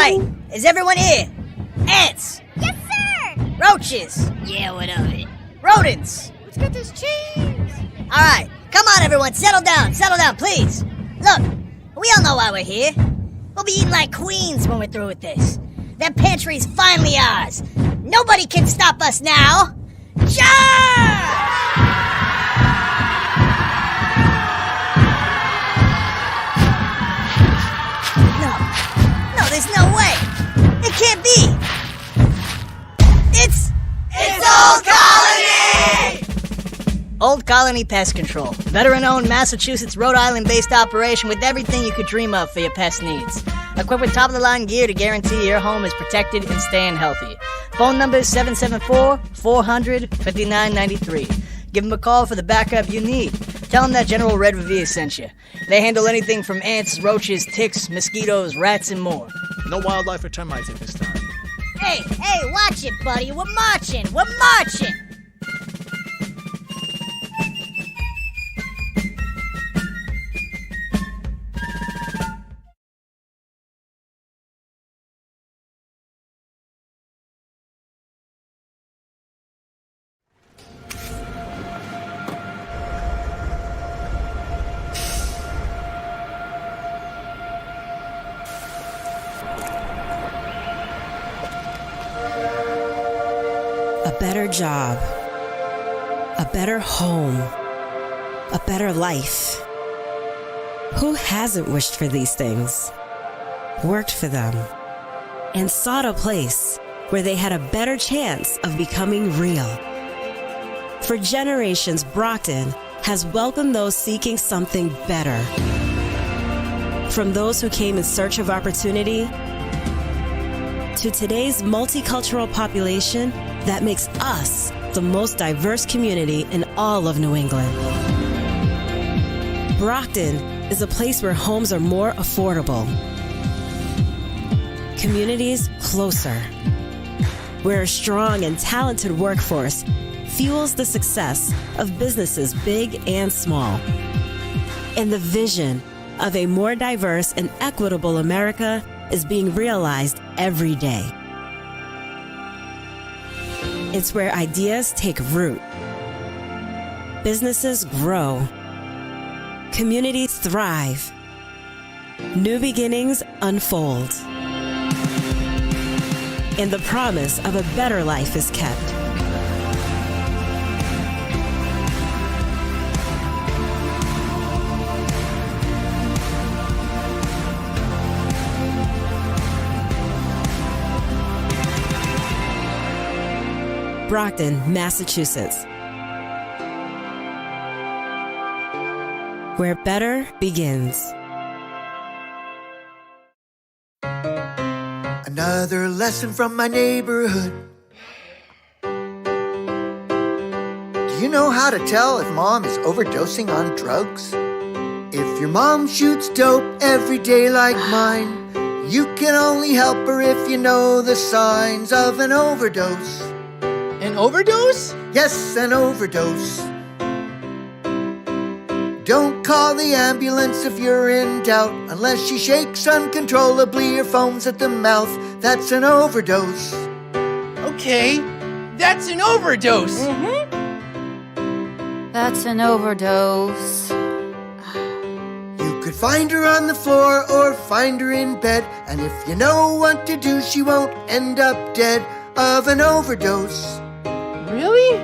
Alright, is everyone here? Ants! Yes, sir! Roaches! Yeah, what of it? Rodents! Let's get this cheese! Alright, come on everyone, settle down, please. Look, we all know why we're here. We'll be eating like queens when we're through with this. That pantry's finally ours. Nobody can stop us now. Charge! No, there's no way. It can't be. It's Old Colony! Old Colony Pest Control. Veteran-owned Massachusetts, Rhode Island-based operation with everything you could dream of for your pest needs. Equipped with top-of-the-line gear to guarantee your home is protected and staying healthy. Phone number is 774-400-5993. Give them a call for the backup you need. Tell them that General Red Revere sent you. They handle anything from ants, roaches, ticks, mosquitoes, rats, and more. No wildlife or termites at this time. Hey, watch it, buddy. We're marching. A better job, a better home, a better life. Who hasn't wished for these things, worked for them, and sought a place where they had a better chance of becoming real? For generations, Brockton has welcomed those seeking something better. From those who came in search of opportunity to today's multicultural population that makes us the most diverse community in all of New England. Brockton is a place where homes are more affordable, communities closer, where a strong and talented workforce fuels the success of businesses big and small, and the vision of a more diverse and equitable America is being realized every day. It's where ideas take root, businesses grow, communities thrive, new beginnings unfold, and the promise of a better life is kept. Brockton, Massachusetts, where better begins. Another lesson from my neighborhood. Do you know how to tell if mom is overdosing on drugs? If your mom shoots dope every day like mine, you can only help her if you know the signs of an overdose. An overdose? Yes, an overdose. Don't call the ambulance if you're in doubt, unless she shakes uncontrollably or foams at the mouth. That's an overdose. Okay, that's an overdose. That's an overdose. You could find her on the floor or find her in bed, and if you know what to do, she won't end up dead of an overdose. Really?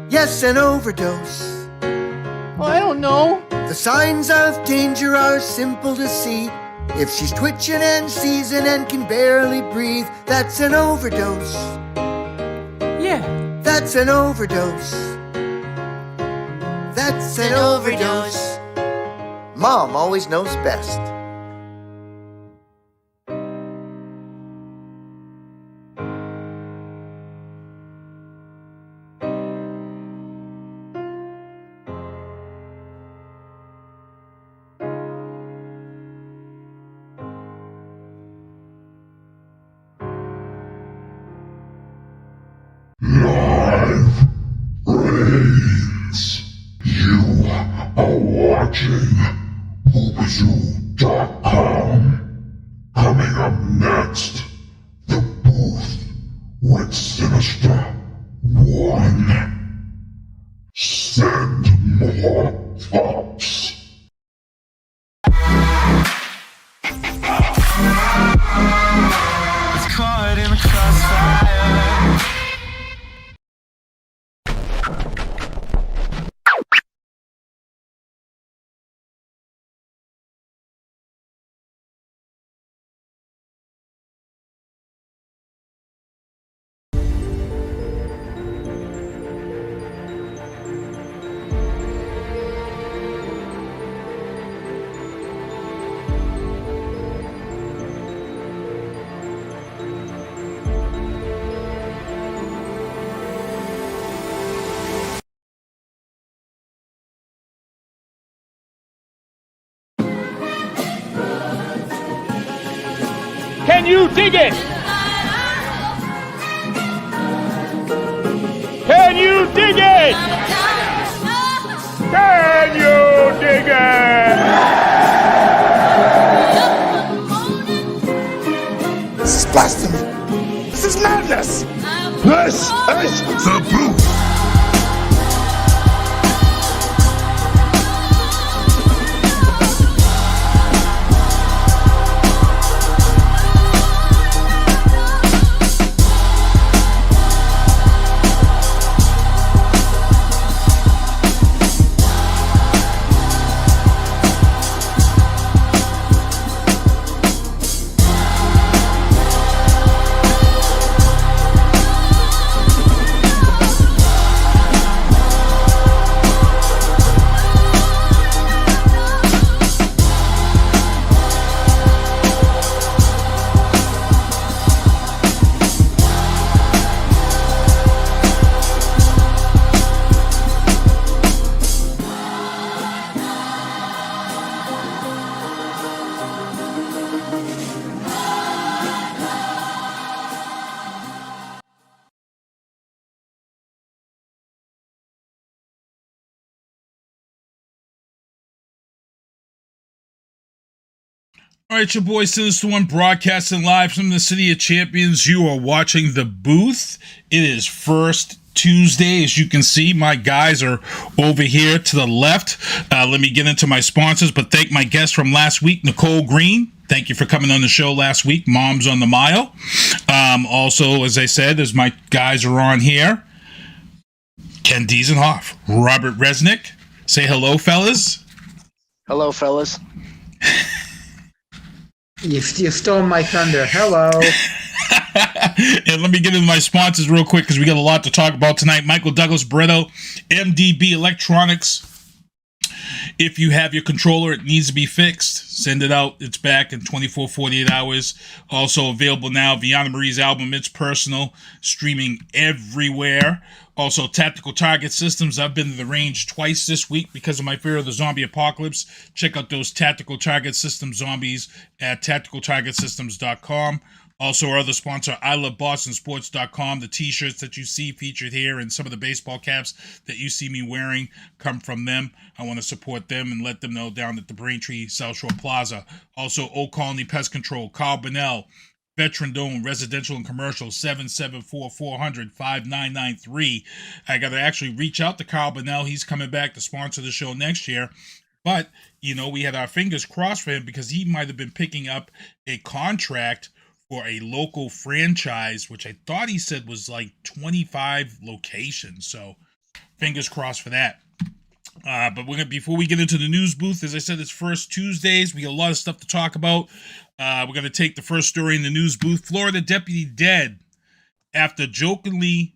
Yes, an overdose. Oh, I don't know. The signs of danger are simple to see. If she's twitching and seizing and can barely breathe, that's an overdose. Yeah. That's an overdose. That's an overdose. Mom always knows best. Live reigns. You are watching Hoobazoo next. The Booth with Sinister One. Send more Fox. It's caught in the crossfire. Can you dig it? Can you dig it? Can you dig it? This is blasphemy. This is madness. This is the Booth. All right, your boy Sinister One broadcasting live from the City of Champions. You are watching The Booth. It is First Tuesday. As you can see, my guys are over here to the left. Let me get into my sponsors, but thank my guest from last week, Nicole Green. Thank you for coming on the show last week. Mom's on the Mile. Also, as I said, as my guys are on here, Ken Diesenhof, Robert Resnick. Say hello, fellas. Hello, fellas. You stole my thunder. Hello. And let me get into my sponsors real quick because we got a lot to talk about tonight. Michael Douglas Bretto, MDB Electronics. If you have your controller, it needs to be fixed. Send it out. It's back in 24, 48 hours. Also available now, Viana Marie's album, It's Personal, streaming everywhere. Also, Tactical Target Systems. I've been to the range twice this week because of my fear of the zombie apocalypse. Check out those Tactical Target System zombies at tacticaltargetsystems.com. Also, our other sponsor, ilovebostonsports.com. The t-shirts that you see featured here and some of the baseball caps that you see me wearing come from them. I want to support them and let them know down at the Braintree South Shore Plaza. Also, Old Colony Pest Control, Carl Bonnell, Veteran Dome, Residential and Commercial, 774-400-5993. I got to actually reach out to Carl Bonnell. He's coming back to sponsor the show next year. But, you know, we had our fingers crossed for him because he might have been picking up a contract for a local franchise, which I thought he said was like 25 locations. So fingers crossed for that. But before we get into the news booth, as I said, it's First Tuesdays. We got a lot of stuff to talk about. We're going to take the first story in the news booth. Florida deputy dead after jokingly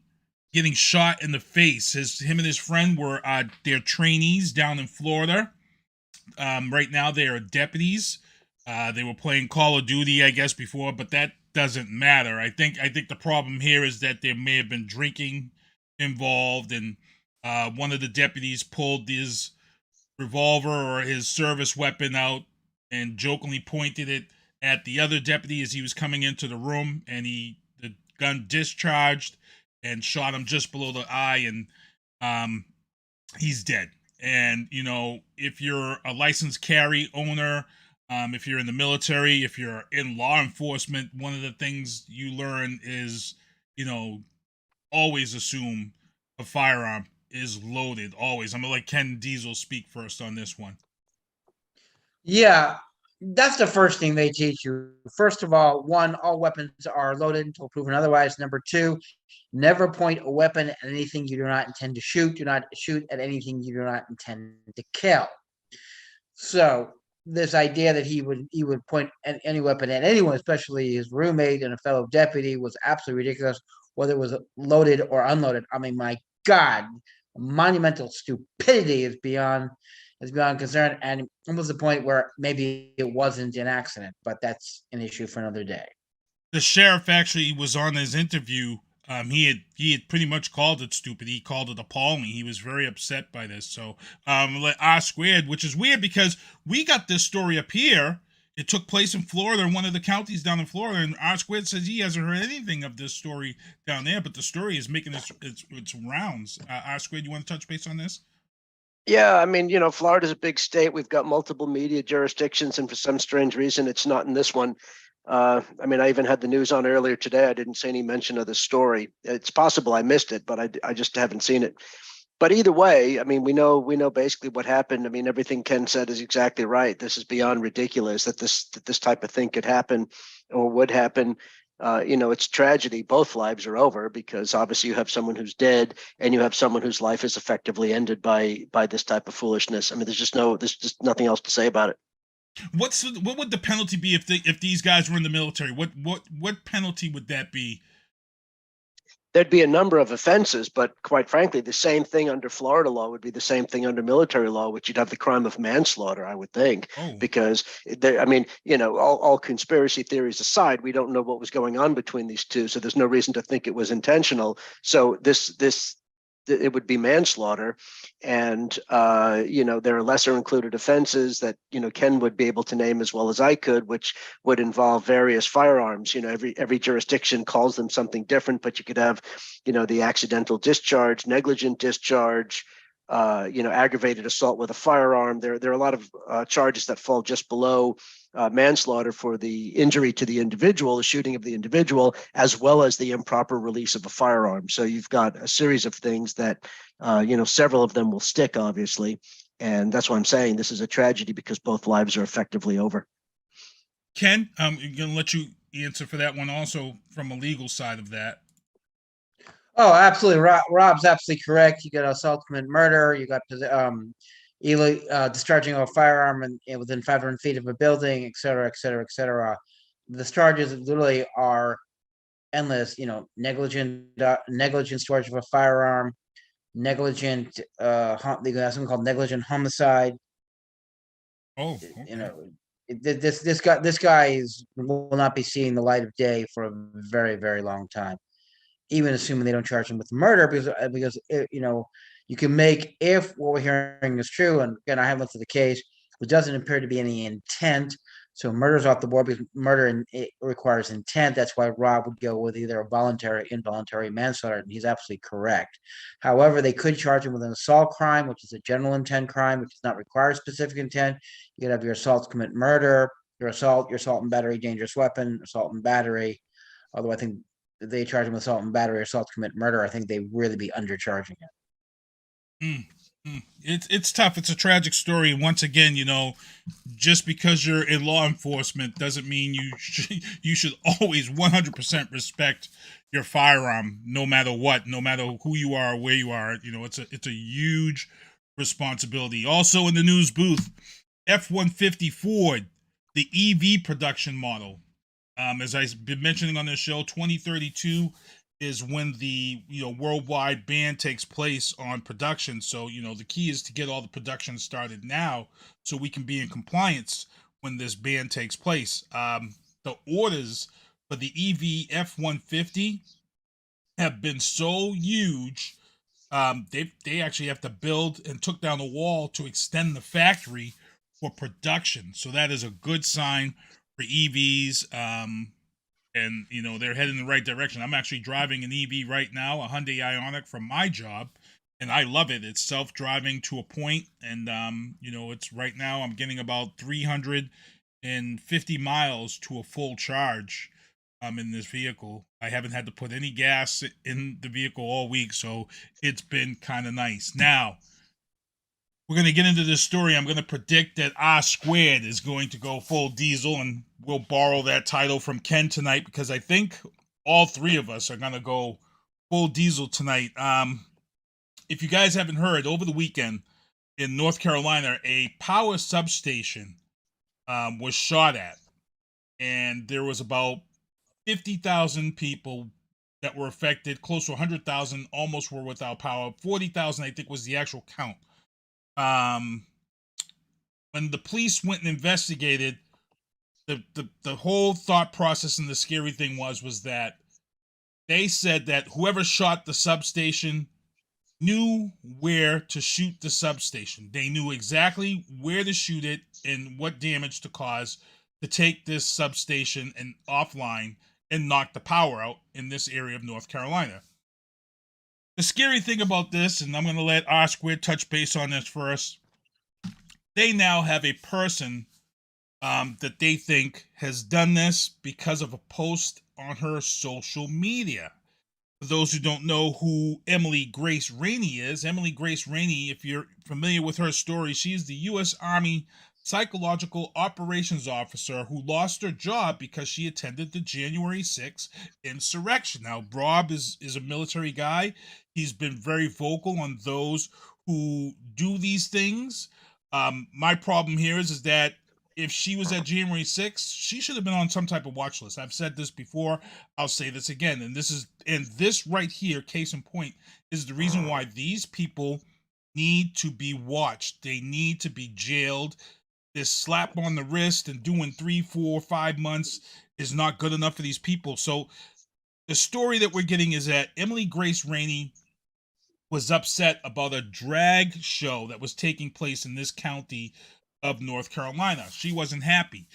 getting shot in the face. Him and his friend were they're trainees down in Florida. Right now they are deputies. They were playing Call of Duty, I guess, before, but that doesn't matter. I think the problem here is that there may have been drinking involved, and one of the deputies pulled his revolver or his service weapon out and jokingly pointed it at the other deputy as he was coming into the room, and the gun discharged and shot him just below the eye, and he's dead. And, you know, if you're a licensed carry owner, If you're in the military, if you're in law enforcement, one of the things you learn is, always assume a firearm is loaded. Always. I'm gonna let Ken Diesel speak first on this one. Yeah, that's the first thing they teach you. First of all, one, all weapons are loaded until proven otherwise. Number two, never point a weapon at anything you do not intend to shoot. Do not shoot at anything you do not intend to kill. So this idea that he would point any weapon at anyone, especially his roommate and a fellow deputy, was absolutely ridiculous. Whether it was loaded or unloaded, I mean, my God, monumental stupidity is beyond concern, and almost the point where maybe it wasn't an accident, but that's an issue for another day. The sheriff actually was on his interview. He had pretty much called it stupid. He called it appalling. He was very upset by this. So let R squared, which is weird because we got this story up here. It took place in Florida, in one of the counties down in Florida, and R squared says he hasn't heard anything of this story down there, but the story is making its rounds. R squared, you want to touch base on this? Yeah, I mean, Florida's a big state. We've got multiple media jurisdictions, and for some strange reason, it's not in this one. I mean, I even had the news on earlier today. I didn't see any mention of this story. It's possible I missed it, but I just haven't seen it. But either way, I mean, we know basically what happened. I mean, everything Ken said is exactly right. This is beyond ridiculous that this type of thing could happen or would happen. It's tragedy. Both lives are over because obviously you have someone who's dead and you have someone whose life is effectively ended by this type of foolishness. I mean, there's just nothing else to say about it. What would the penalty be if these guys were in the military? What penalty would that be? There'd be a number of offenses, but quite frankly, the same thing under Florida law would be the same thing under military law, which you'd have the crime of manslaughter, I would think, because I mean, all conspiracy theories aside, we don't know what was going on between these two, so there's no reason to think it was intentional. So it would be manslaughter, and there are lesser included offenses that Ken would be able to name as well as I could, which would involve various firearms. Every jurisdiction calls them something different, but you could have the accidental discharge, negligent discharge, aggravated assault with a firearm. There are a lot of charges that fall just below manslaughter for the injury to the individual, the shooting of the individual, as well as the improper release of a firearm. So you've got a series of things that, several of them will stick, obviously. And that's why I'm saying this is a tragedy because both lives are effectively over. Ken, I'm going to let you answer for that one also from a legal side of that. Oh, absolutely. Rob's absolutely correct. You got assault, commit murder. You got discharging of a firearm within 500 feet of a building, et cetera, et cetera, et cetera. The charges literally are endless. Negligent storage of a firearm, negligent. They have something called negligent homicide. Oh, okay. This guy will not be seeing the light of day for a very, very long time. Even assuming they don't charge him with murder, because you can make, if what we're hearing is true, and again, I haven't looked at the case, there doesn't appear to be any intent. So murder's off the board because murder it requires intent. That's why Rob would go with either a voluntary or involuntary manslaughter, and he's absolutely correct. However, they could charge him with an assault crime, which is a general intent crime, which does not require specific intent. You could have your assault to commit murder, your assault and battery, dangerous weapon, assault and battery. Although I think they charge him with assault and battery or assault to commit murder, I think they really be undercharging it. It's tough. It's a tragic story. Once again, just because you're in law enforcement doesn't mean you should always 100% respect your firearm, no matter what, no matter who you are or where you are. It's a huge responsibility. Also in the news booth, F-150 Ford, the EV production model. As I've been mentioning on this show, 2032 is when the worldwide ban takes place on production. So the key is to get all the production started now, so we can be in compliance when this ban takes place. The orders for the EV F-150 have been so huge. They actually have to build and took down the wall to extend the factory for production. So that is a good sign for EVs, and they're heading in the right direction. I'm actually driving an EV right now, a Hyundai Ioniq from my job, and I love it. It's self-driving to a point, and it's right now I'm getting about 300 and 50 miles to a full charge in this vehicle. I haven't had to put any gas in the vehicle all week, so it's been kind of nice. Now, we're going to get into this story. I'm going to predict that R Squared is going to go full diesel, and we'll borrow that title from Ken tonight because I think all three of us are going to go full diesel tonight. If you guys haven't heard, over the weekend in North Carolina, a power substation was shot at, and there was about 50,000 people that were affected. Close to 100,000 almost were without power. 40,000, I think, was the actual count. When the police went and investigated, the whole thought process and the scary thing was that they said that whoever shot the substation knew where to shoot the substation. They knew exactly where to shoot it and what damage to cause to take this substation and offline and knock the power out in this area of North Carolina. The scary thing about this, and I'm going to let R Squared touch base on this first, they now have a person that they think has done this because of a post on her social media. For those who don't know who Emily Grace Rainey is, Emily Grace Rainey, if you're familiar with her story, she is the U.S. Army Psychological Operations Officer who lost her job because she attended the January 6th insurrection. Now, Rob is a military guy. He's been very vocal on those who do these things. My problem here is that if she was at January 6th, she should have been on some type of watch list. I've said this before. I'll say this again. And this right here, case in point, is the reason why these people need to be watched. They need to be jailed. This slap on the wrist and doing 3, 4, 5 months is not good enough for these people. So the story that we're getting is that Emily Grace Rainey was upset about a drag show that was taking place in this county of North Carolina. She wasn't happy.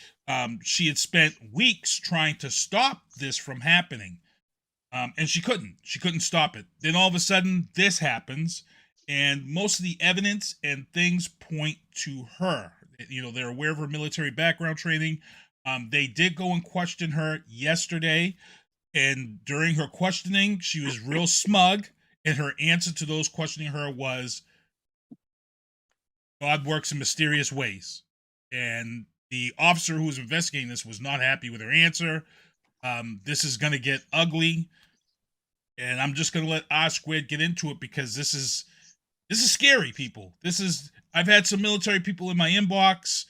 She had spent weeks trying to stop this from happening. And she couldn't stop it. Then all of a sudden this happens, and most of the evidence and things point to her. You know, they're aware of her military background training. They did go and question her yesterday, and during her questioning, she was real smug, and her answer to those questioning her was, God works in mysterious ways. And the officer who was investigating this was not happy with her answer. This is going to get ugly, and I'm just going to let R Squared get into it because this is scary, people. I've had some military people in my inbox.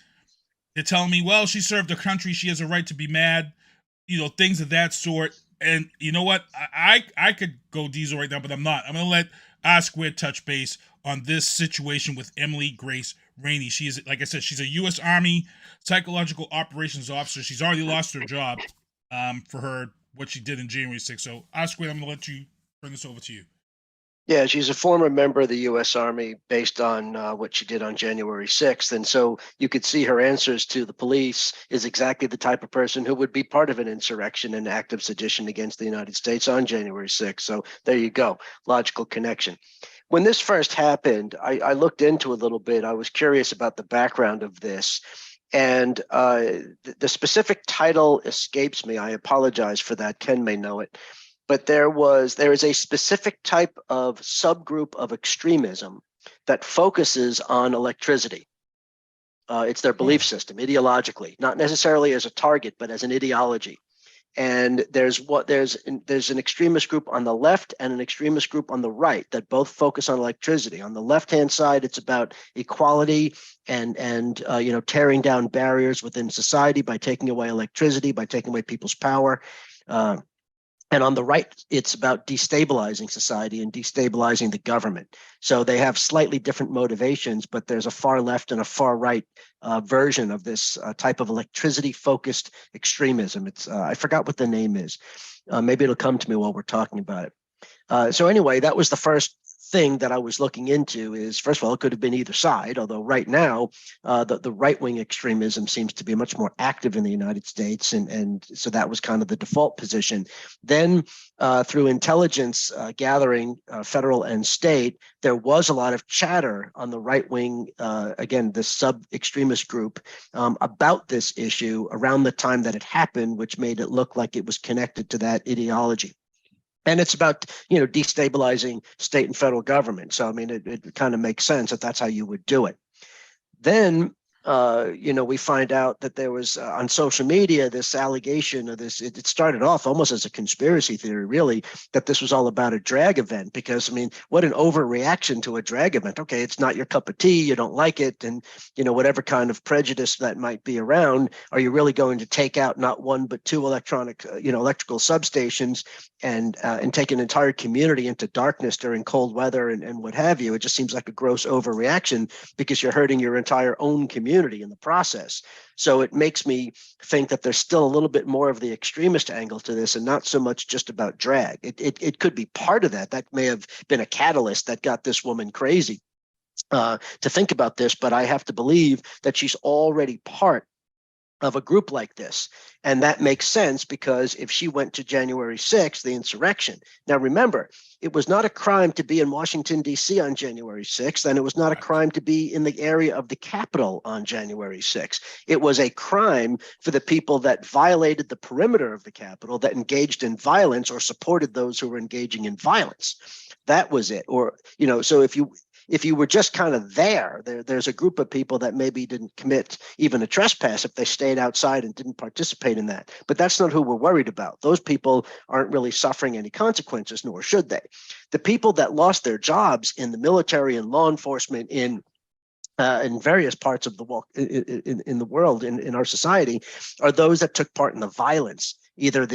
They're telling me, well, she served her country. She has a right to be mad. You know, things of that sort. And you know what? I could go diesel right now, but I'm not. I'm going to let R Squared touch base on this situation with Emily Grace Rainey. She is, like I said, she's a U.S. Army Psychological Operations Officer. She's already lost her job for what she did in January 6th. So, R Squared, I'm going to let you turn this over to you. Yeah, she's a former member of the U.S. Army based on what she did on January 6th. And so you could see her answers to the police is exactly the type of person who would be part of an insurrection and act of sedition against the United States on January 6th. So there you go. Logical connection. When this first happened, I looked into a little bit. I was curious about the background of this. And the specific title escapes me. I apologize for that. Ken may know it. But there is a specific type of subgroup of extremism that focuses on electricity. It's their belief system, ideologically, not necessarily as a target, but as an ideology. And there's an extremist group on the left and an extremist group on the right that both focus on electricity. On the left-hand side, it's about equality and tearing down barriers within society by taking away electricity, by taking away people's power. And on the right, it's about destabilizing society and destabilizing the government. So they have slightly different motivations, but there's a far left and a far right version of this type of electricity-focused extremism. It's I forgot what the name is. Maybe it'll come to me while we're talking about it. So anyway, that was the first thing that I was looking into is, first of all, it could have been either side, although right now the right-wing extremism seems to be much more active in the United States, and so that was kind of the default position. Then through intelligence gathering, federal and state, there was a lot of chatter on the right-wing, again, the sub-extremist group, about this issue around the time that it happened, which made it look like it was connected to that ideology. And it's about, destabilizing state and federal government. So, I mean, it kind of makes sense that that's how you would do it. Then, we find out that there was on social media this allegation of this. It started off almost as a conspiracy theory, really, that this was all about a drag event. Because, I mean, what an overreaction to a drag event. Okay, it's not your cup of tea. You don't like it. And, whatever kind of prejudice that might be around, are you really going to take out not one, but two electrical substations and take an entire community into darkness during cold weather and what have you? It just seems like a gross overreaction because you're hurting your entire own community in the process. So it makes me think that there's still a little bit more of the extremist angle to this and not so much just about drag. It could be part of that. That may have been a catalyst that got this woman crazy to think about this, but I have to believe that she's already part of a group like this. And that makes sense because if she went to January 6th, the insurrection. Now, remember, it was not a crime to be in Washington, D.C. on January 6th, and it was not a crime to be in the area of the Capitol on January 6th. It was a crime for the people that violated the perimeter of the Capitol, that engaged in violence or supported those who were engaging in violence. That was it. Or, so if you were just kind of there's a group of people that maybe didn't commit even a trespass if they stayed outside and didn't participate in that. But that's not who we're worried about. Those people aren't really suffering any consequences, nor should they. The people that lost their jobs in the military and law enforcement in various parts of the world, in the world, in our society, are those that took part in the violence. Either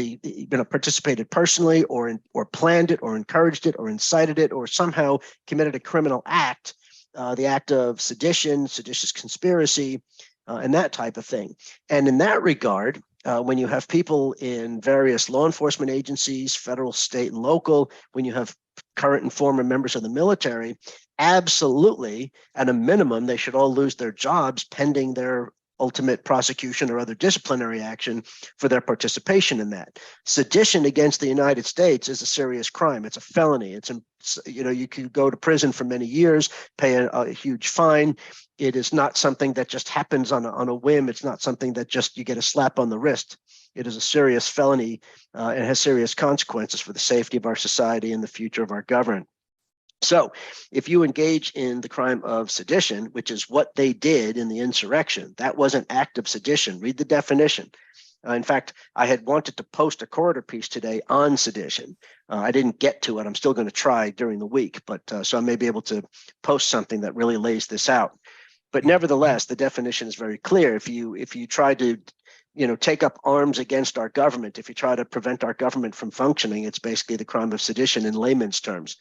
participated personally or planned it or encouraged it or incited it or somehow committed a criminal act, the act of sedition, seditious conspiracy, and that type of thing. And in that regard, when you have people in various law enforcement agencies, federal, state, and local, when you have current and former members of the military, absolutely, at a minimum, they should all lose their jobs pending their ultimate prosecution or other disciplinary action for their participation in that. Sedition against the United States is a serious crime. It's a felony. You could go to prison for many years, pay a huge fine. It is not something that just happens on a whim. It's not something that just you get a slap on the wrist. It is a serious felony and has serious consequences for the safety of our society and the future of our government. So if you engage in the crime of sedition, which is what they did in the insurrection, that was an act of sedition. Read the definition. In fact, I had wanted to post a corridor piece today on sedition. I didn't get to it. I'm still going to try during the week, but so I may be able to post something that really lays this out. But nevertheless, the definition is very clear. If you try to take up arms against our government, if you try to prevent our government from functioning, it's basically the crime of sedition in layman's terms.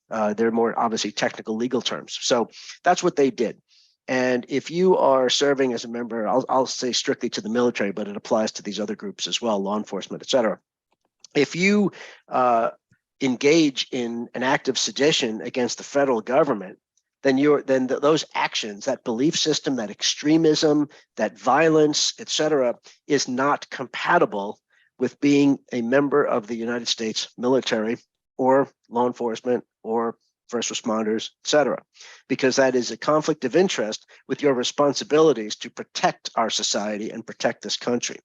They're more obviously technical legal terms. So that's what they did. And if you are serving as a member, I'll say strictly to the military, but it applies to these other groups as well, law enforcement, et cetera. If you engage in an act of sedition against the federal government, then those actions, that belief system, that extremism, that violence, et cetera, is not compatible with being a member of the United States military or law enforcement or first responders, et cetera, because that is a conflict of interest with your responsibilities to protect our society and protect this country.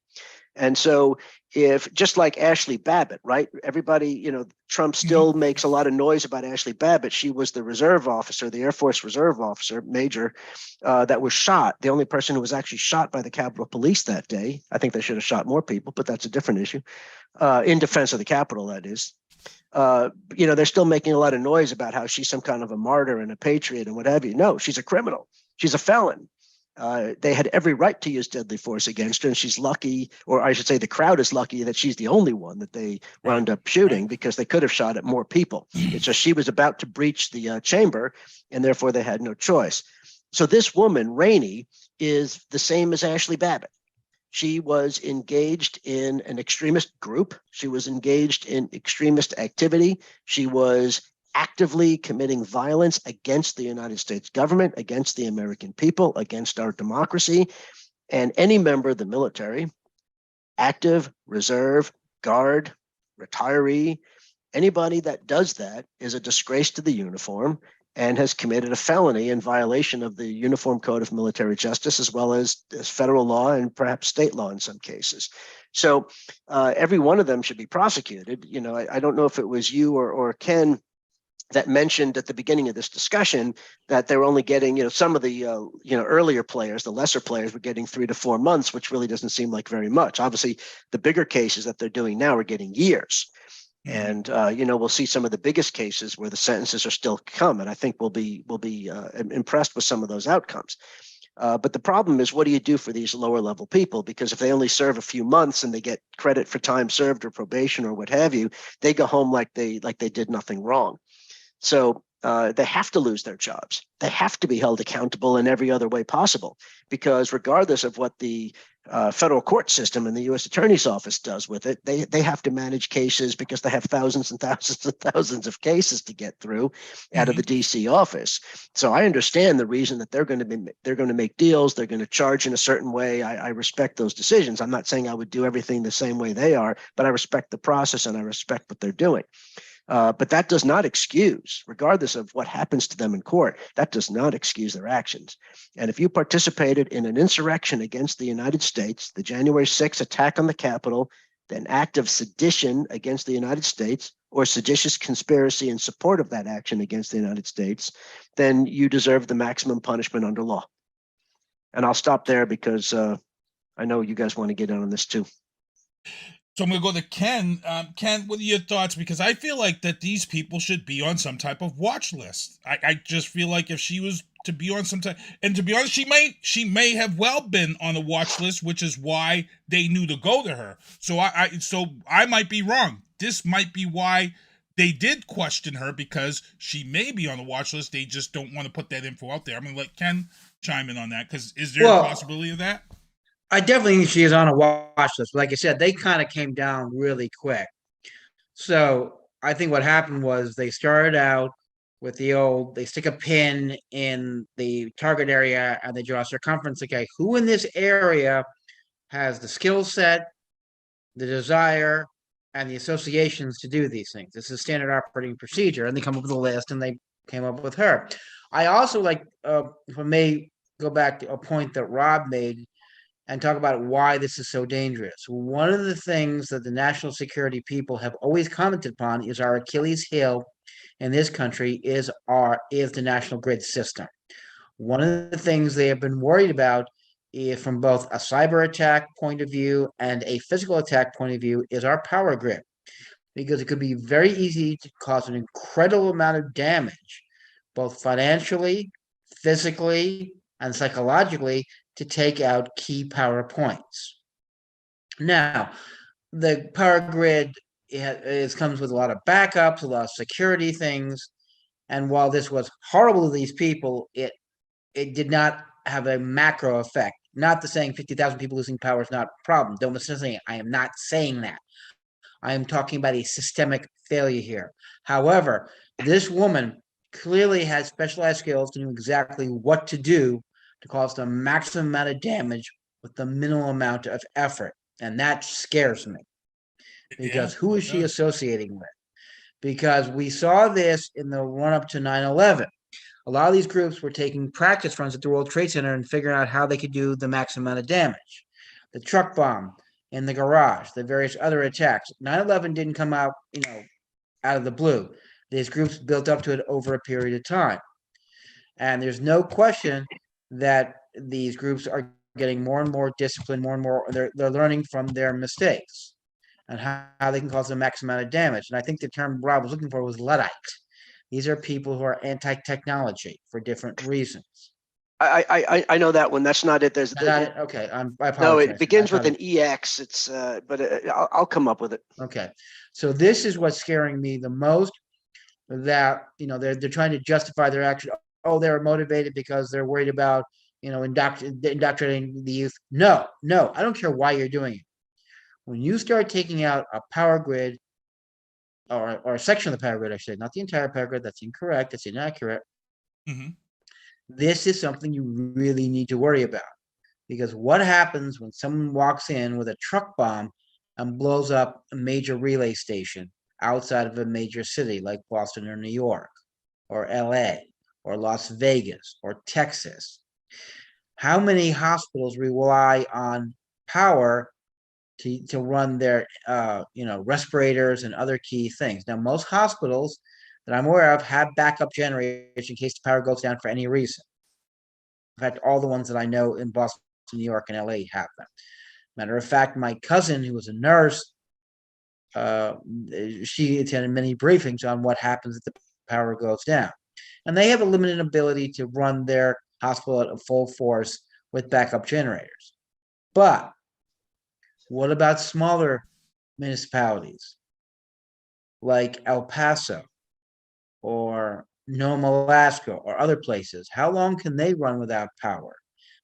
And so if, just like Ashley Babbitt, right? Everybody, Trump still makes a lot of noise about Ashley Babbitt. She was the reserve officer, the Air Force reserve officer, major, that was shot. The only person who was actually shot by the Capitol Police that day. I think they should have shot more people, but that's a different issue. In defense of the Capitol, that is. They're still making a lot of noise about how she's some kind of a martyr and a patriot and what have you. No, she's a criminal. She's a felon. They had every right to use deadly force against her, and she's lucky, or I should say the crowd is lucky that she's the only one that they wound up shooting, because they could have shot at more people. It's just she was about to breach the chamber, and therefore they had no choice. So this woman, Rainey, is the same as Ashley Babbitt. She was engaged in an extremist group. She was engaged in extremist activity. She was actively committing violence against the United States government, against the American people, against our democracy. And any member of the military, active, reserve, guard, retiree, anybody that does that is a disgrace to the uniform and has committed a felony in violation of the Uniform Code of Military Justice, as well as federal law and perhaps state law in some cases. So every one of them should be prosecuted. You know, I don't know if it was you or Ken that mentioned at the beginning of this discussion that they're only getting, you know, some of the, earlier players, the lesser players were getting 3 to 4 months, which really doesn't seem like very much. Obviously, the bigger cases that they're doing now are getting years. And we'll see some of the biggest cases where the sentences are still come, and I think we'll be impressed with some of those outcomes. But the problem is, what do you do for these lower level people? Because if they only serve a few months and they get credit for time served or probation or what have you, they go home like they did nothing wrong. So they have to lose their jobs. They have to be held accountable in every other way possible, because regardless of what the federal court system and the U.S. Attorney's Office does with it, they have to manage cases because they have thousands and thousands and thousands of cases to get through out of the D.C. office. So I understand the reason that they're going to make deals. They're going to charge in a certain way. I respect those decisions. I'm not saying I would do everything the same way they are, but I respect the process and I respect what they're doing. But that does not excuse, regardless of what happens to them in court, that does not excuse their actions. And if you participated in an insurrection against the United States, the January 6th attack on the Capitol, an act of sedition against the United States, or seditious conspiracy in support of that action against the United States, then you deserve the maximum punishment under law. And I'll stop there because I know you guys want to get in on this too. So I'm going to go to Ken. Ken, what are your thoughts? Because I feel like that these people should be on some type of watch list. I just feel like if she was to be on some type, and to be honest, she may have well been on a watch list, which is why they knew to go to her. So I might be wrong. This might be why they did question her, because she may be on the watch list. They just don't want to put that info out there. I'm going to let Ken chime in on that, because is there a possibility of that? I definitely think she is on a watch list. But like I said, they kind of came down really quick. So I think what happened was they started out with they stick a pin in the target area and they draw a circumference. Okay, who in this area has the skill set, the desire, and the associations to do these things? This is standard operating procedure. And they come up with a list, and they came up with her. I also like, if I may go back to a point that Rob made, and talk about why this is so dangerous. One of the things that the national security people have always commented upon is our Achilles heel in this country is the national grid system. One of the things they have been worried about from both a cyber attack point of view and a physical attack point of view is our power grid, because it could be very easy to cause an incredible amount of damage, both financially, physically, and psychologically, to take out key power points. Now, the power grid comes with a lot of backups, a lot of security things, and while this was horrible to these people, it did not have a macro effect. Not the saying 50,000 people losing power is not a problem. Don't misunderstand. I am not saying that. I am talking about a systemic failure here. However, this woman clearly has specialized skills to know exactly what to do to cause the maximum amount of damage with the minimal amount of effort. And that scares me, because who is she associating with? Because we saw this in the run-up to 9/11. A lot of these groups were taking practice runs at the World Trade Center and figuring out how they could do the maximum amount of damage. The truck bomb in the garage, the various other attacks. 9/11 didn't come out, out of the blue. These groups built up to it over a period of time. And there's no question that these groups are getting more and more disciplined, more and more, they're learning from their mistakes and how they can cause the maximum amount of damage. And I think the term Rob was looking for was Luddite. These are people who are anti-technology for different reasons. I know that one. That's not it. Okay. I apologize. No, it begins with an EX. It's I'll come up with it. Okay. So this is what's scaring me the most, that, they're trying to justify their action. Oh, they're motivated because they're worried about, indoctrinating the youth. No, I don't care why you're doing it. When you start taking out a power grid or a section of the power grid, I should say, not the entire power grid. That's incorrect. That's inaccurate. Mm-hmm. This is something you really need to worry about, because what happens when someone walks in with a truck bomb and blows up a major relay station outside of a major city like Boston or New York or LA or Las Vegas or Texas? How many hospitals rely on power to run their respirators and other key things? Now, most hospitals that I'm aware of have backup generators in case the power goes down for any reason. In fact, all the ones that I know in Boston, New York, and LA have them. Matter of fact, my cousin, who was a nurse, she attended many briefings on what happens if the power goes down. And they have a limited ability to run their hospital at full force with backup generators. But what about smaller municipalities like El Paso or Nome, Alaska, or other places? How long can they run without power?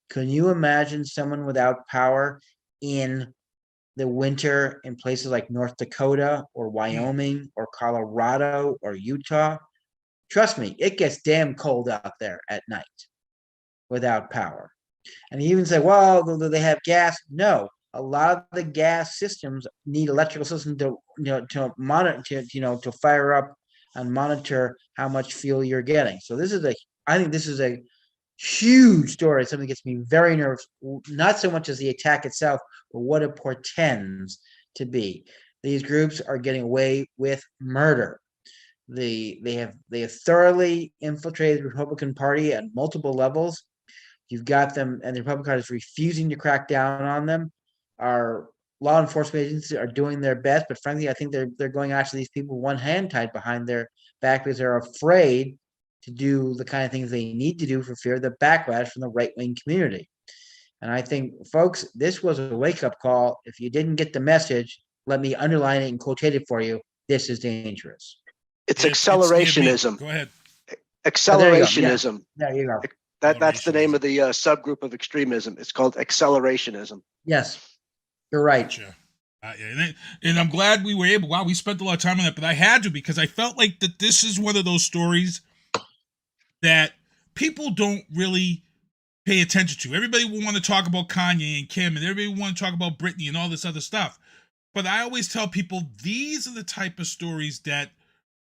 Can you imagine someone without power in the winter in places like North Dakota or Wyoming or Colorado or Utah? Trust me, it gets damn cold out there at night without power. And you even say, well, do they have gas? No, a lot of the gas systems need electrical systems to monitor, to fire up and monitor how much fuel you're getting. So I think this is a huge story. Something that gets me very nervous, not so much as the attack itself, but what it portends to be. These groups are getting away with murder. They have thoroughly infiltrated the Republican Party at multiple levels. You've got them, and the Republican Party is refusing to crack down on them. Our law enforcement agencies are doing their best, but frankly, I think they're going after these people one hand tied behind their back because they're afraid to do the kind of things they need to do for fear of the backlash from the right-wing community. And I think, folks, this was a wake-up call. If you didn't get the message, let me underline it and quotate it for you. This is dangerous. It's accelerationism. Go ahead. Accelerationism. There you go. That's the name of the subgroup of extremism. It's called accelerationism. Yes, you're right. Gotcha. And I'm glad we were able. Wow, we spent a lot of time on that, but I had to because I felt like that this is one of those stories that people don't really pay attention to. Everybody will want to talk about Kanye and Kim, and everybody will want to talk about Britney and all this other stuff. But I always tell people these are the type of stories that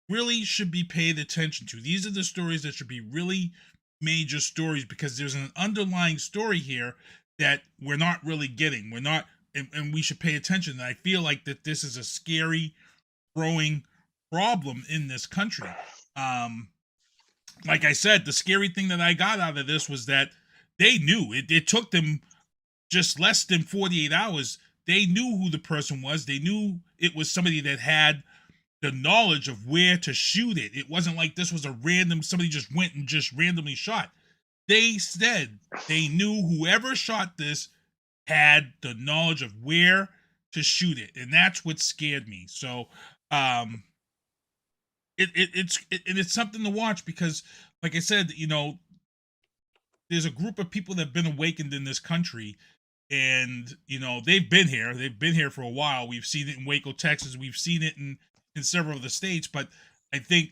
really should be paid attention to. These are the stories that should be really major stories because there's an underlying story here that we're not really getting. We're not, and we should pay attention. And I feel like that this is a scary, growing problem in this country. Like I said, the scary thing that I got out of this was that they knew it took them just less than 48 hours. They knew who the person was. They knew it was somebody that had the knowledge of where to shoot it. It wasn't like this was a random, somebody just went and just randomly shot. They said they knew whoever shot this had the knowledge of where to shoot it. And that's what scared me. So, it's something to watch because, like I said, there's a group of people that have been awakened in this country, and they've been here. They've been here for a while. We've seen it in Waco, Texas. We've seen it in several of the states, but I think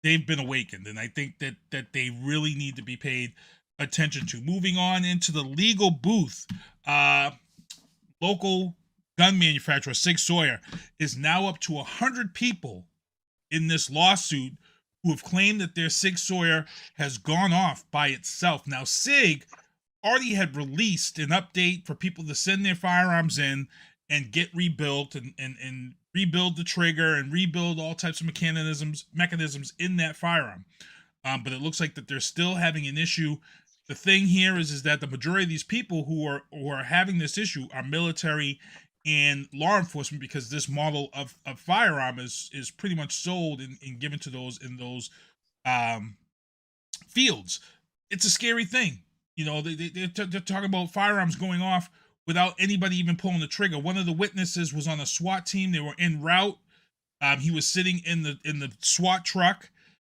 they've been awakened, and I think that they really need to be paid attention to. Moving on into the legal booth, local gun manufacturer Sig Sauer is now up to 100 people in this lawsuit who have claimed that their Sig Sauer has gone off by itself. Now, Sig already had released an update for people to send their firearms in and get rebuilt and rebuild the trigger and rebuild all types of mechanisms in that firearm. But it looks like that they're still having an issue. The thing here is that the majority of these people who are having this issue are military and law enforcement, because this model of firearm is pretty much sold and given to those in those fields. It's a scary thing. They're talking about firearms going off without anybody even pulling the trigger. One of the witnesses was on a SWAT team. They were en route. He was sitting in the SWAT truck,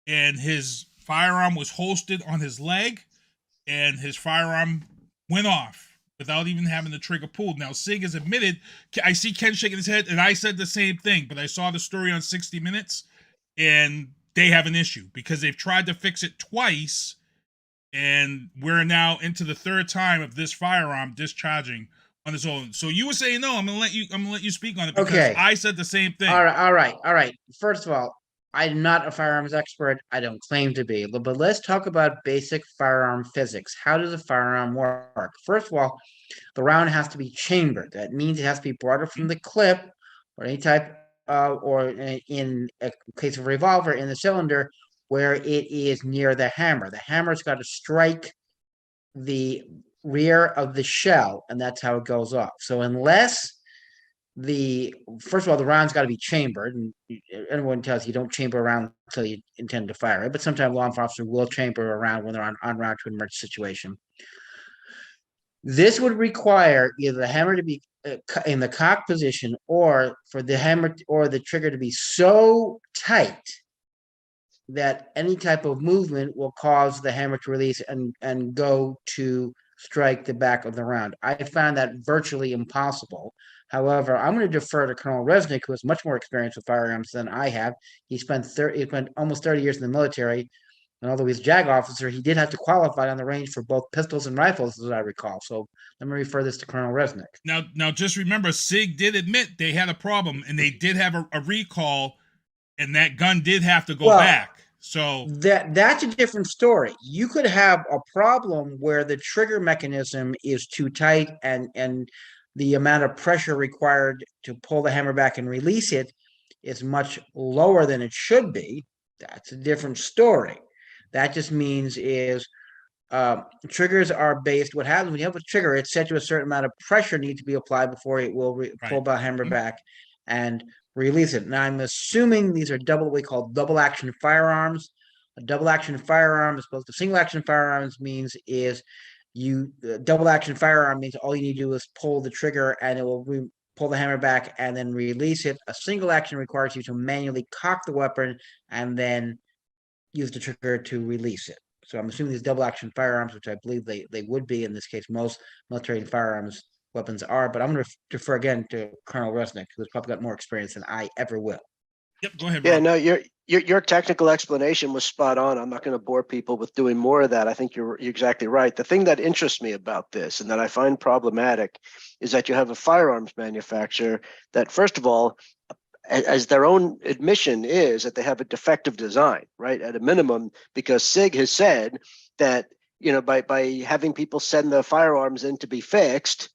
and his firearm was holstered on his leg, and his firearm went off without even having the trigger pulled. Now, Sig has admitted, I see Ken shaking his head, and I said the same thing, but I saw the story on 60 Minutes, and they have an issue because they've tried to fix it twice, and we're now into the third time of this firearm discharging on its own. So you were saying no. I'm gonna let you speak on it because Okay. I said the same thing. All right. First of all, I'm not a firearms expert. I don't claim to be. But let's talk about basic firearm physics. How does a firearm work? First of all, the round has to be chambered. That means it has to be brought up from the clip or any type, or in a case of revolver, in the cylinder where it is near the hammer. The hammer's got to strike the rear of the shell, and that's how it goes off. So unless first of all, the round's got to be chambered, and everyone tells you don't chamber a round until you intend to fire it. But sometimes law enforcement will chamber a round when they're on route to an emergency situation. This would require either the hammer to be in the cock position, or for the hammer or the trigger to be so tight that any type of movement will cause the hammer to release and go to strike the back of the round. I found that virtually impossible. However, I'm going to defer to Colonel Resnick, who has much more experience with firearms than I have. He spent almost 30 years in the military, and although he's a JAG officer, he did have to qualify on the range for both pistols and rifles, as I recall. So let me refer this to Colonel Resnick. Now, just remember, Sig did admit they had a problem, and they did have a recall, and that gun did have to go back. So that's a different story. You could have a problem where the trigger mechanism is too tight, and the amount of pressure required to pull the hammer back and release it is much lower than it should be. That's a different story. That just means triggers are based. What happens when you have a trigger? It's set to a certain amount of pressure needs to be applied before it will pull the hammer back and release it. Now, I'm assuming these are what we call double action firearms. A double action firearm, as opposed to single action firearms, means double action firearm means all you need to do is pull the trigger and it will pull the hammer back and then release it. A single action requires you to manually cock the weapon and then use the trigger to release it. So I'm assuming these double action firearms, which I believe they would be in this case, most military firearms weapons are, but I'm going to defer again to Colonel Resnick, who's probably got more experience than I ever will. Yep, go ahead. Yeah, Rob. no, your technical explanation was spot on. I'm not going to bore people with doing more of that. I think you're exactly right. The thing that interests me about this and that I find problematic is that you have a firearms manufacturer that, first of all, as their own admission is, that they have a defective design, right? At a minimum, because Sig has said that, by having people send the firearms in to be fixed,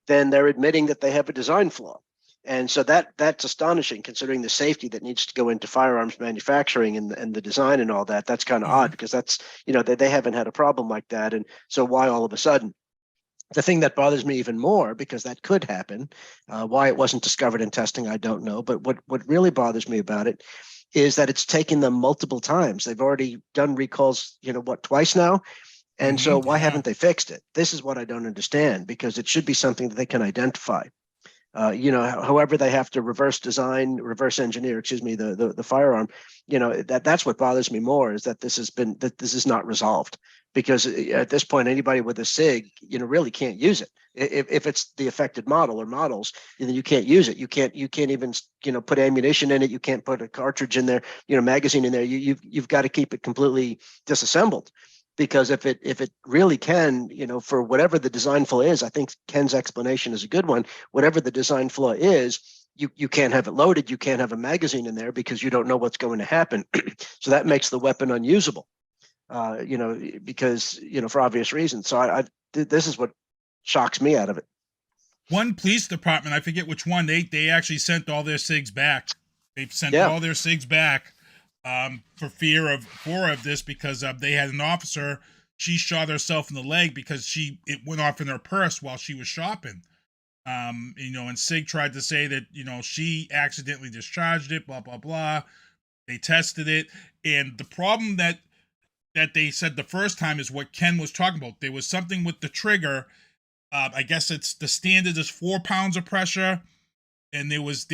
then they're admitting that they have a design flaw. And so that's astonishing, considering the safety that needs to go into firearms manufacturing and the design and all that. That's kind of odd, because that's, they haven't had a problem like that. And so why all of a sudden? The thing that bothers me even more, because that could happen, why it wasn't discovered in testing, I don't know. But what really bothers me about it is that it's taken them multiple times. They've already done recalls, twice now. And so why haven't they fixed it? This is what I don't understand, because it should be something that they can identify. However they have to reverse engineer, the firearm, that's what bothers me more, is that this is not resolved, because at this point, anybody with a SIG, really can't use it. If it's the affected model or models, then you can't use it. You can't even, put ammunition in it. You can't put a cartridge in there, magazine in there. You've got to keep it completely disassembled. Because if it really can, for whatever the design flaw is, I think Ken's explanation is a good one. Whatever the design flaw is, you can't have it loaded. You can't have a magazine in there because you don't know what's going to happen. So that makes the weapon unusable, because, for obvious reasons. So this is what shocks me out of it. One police department, I forget which one, they actually sent all their SIGs back. They've sent all their SIGs back. For fear of this, because they had an officer, she shot herself in the leg because it went off in her purse while she was shopping. And Sig tried to say that, she accidentally discharged it, blah, blah, blah. They tested it. And the problem that they said the first time is what Ken was talking about. There was something with the trigger. I guess it's the standard is 4 pounds of pressure. And there was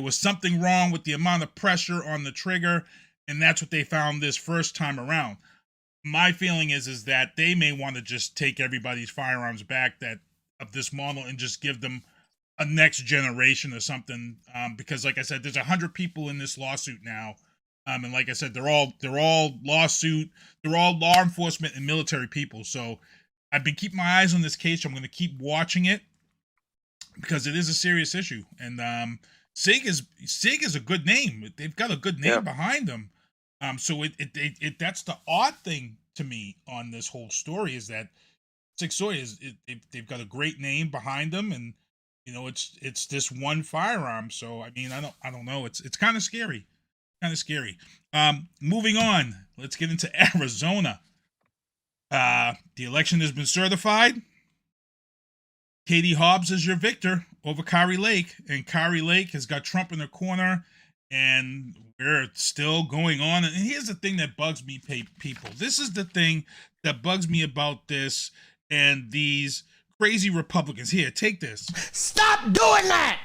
something wrong with the amount of pressure on the trigger, and that's what they found this first time around. My feeling is that they may want to just take everybody's firearms back that of this model and just give them a next generation or something. Because like I said, there's 100 people in this lawsuit now. And like I said, they're all lawsuit, they're all law enforcement and military people. So I've been keeping my eyes on this case. I'm going to keep watching it because it is a serious issue. And Sig is a good name. They've got a good name behind them. So it that's the odd thing to me on this whole story is that Sig Sauer they've got a great name behind them, and you know it's this one firearm. So I mean I don't know. It's kind of scary. Kind of scary. Moving on, let's get into Arizona. The election has been certified. Katie Hobbs is your victor over Kari Lake, and Kari Lake has got Trump in her corner, and we're still going on. And here's the thing that bugs me, people. This is the thing that bugs me about this and these crazy Republicans. Here, take this. Stop doing that!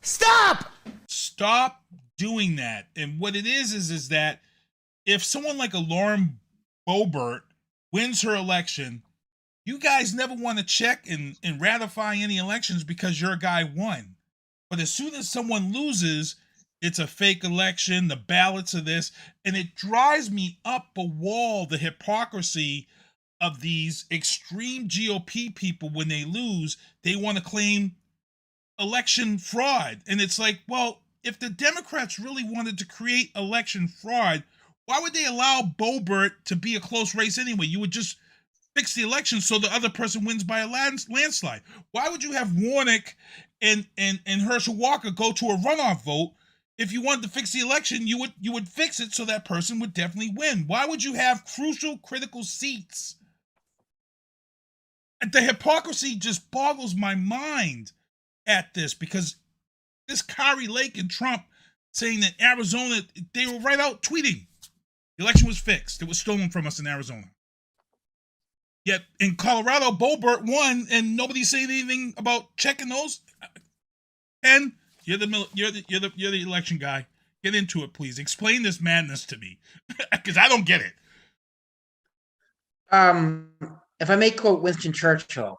Stop! Stop doing that. And what it is that if someone like a Lauren Boebert wins her election, you guys never want to check and ratify any elections because your guy won. But as soon as someone loses, it's a fake election, the ballots are this, and it drives me up a wall, the hypocrisy of these extreme GOP people. When they lose, they want to claim election fraud. And it's like, well, if the Democrats really wanted to create election fraud, why would they allow Boebert to be a close race anyway? You would just fix the election so the other person wins by a landslide. Why would you have Warnick and Herschel Walker go to a runoff vote? If you wanted to fix the election, you would fix it so that person would definitely win. Why would you have crucial, critical seats? The hypocrisy just boggles my mind at this, because this Kari Lake and Trump saying that Arizona, they were right out tweeting the election was fixed. It was stolen from us in Arizona. Yet in Colorado, Boebert won, and nobody's saying anything about checking those. And you're the election guy. Get into it, please. Explain this madness to me, because I don't get it. If I may quote Winston Churchill,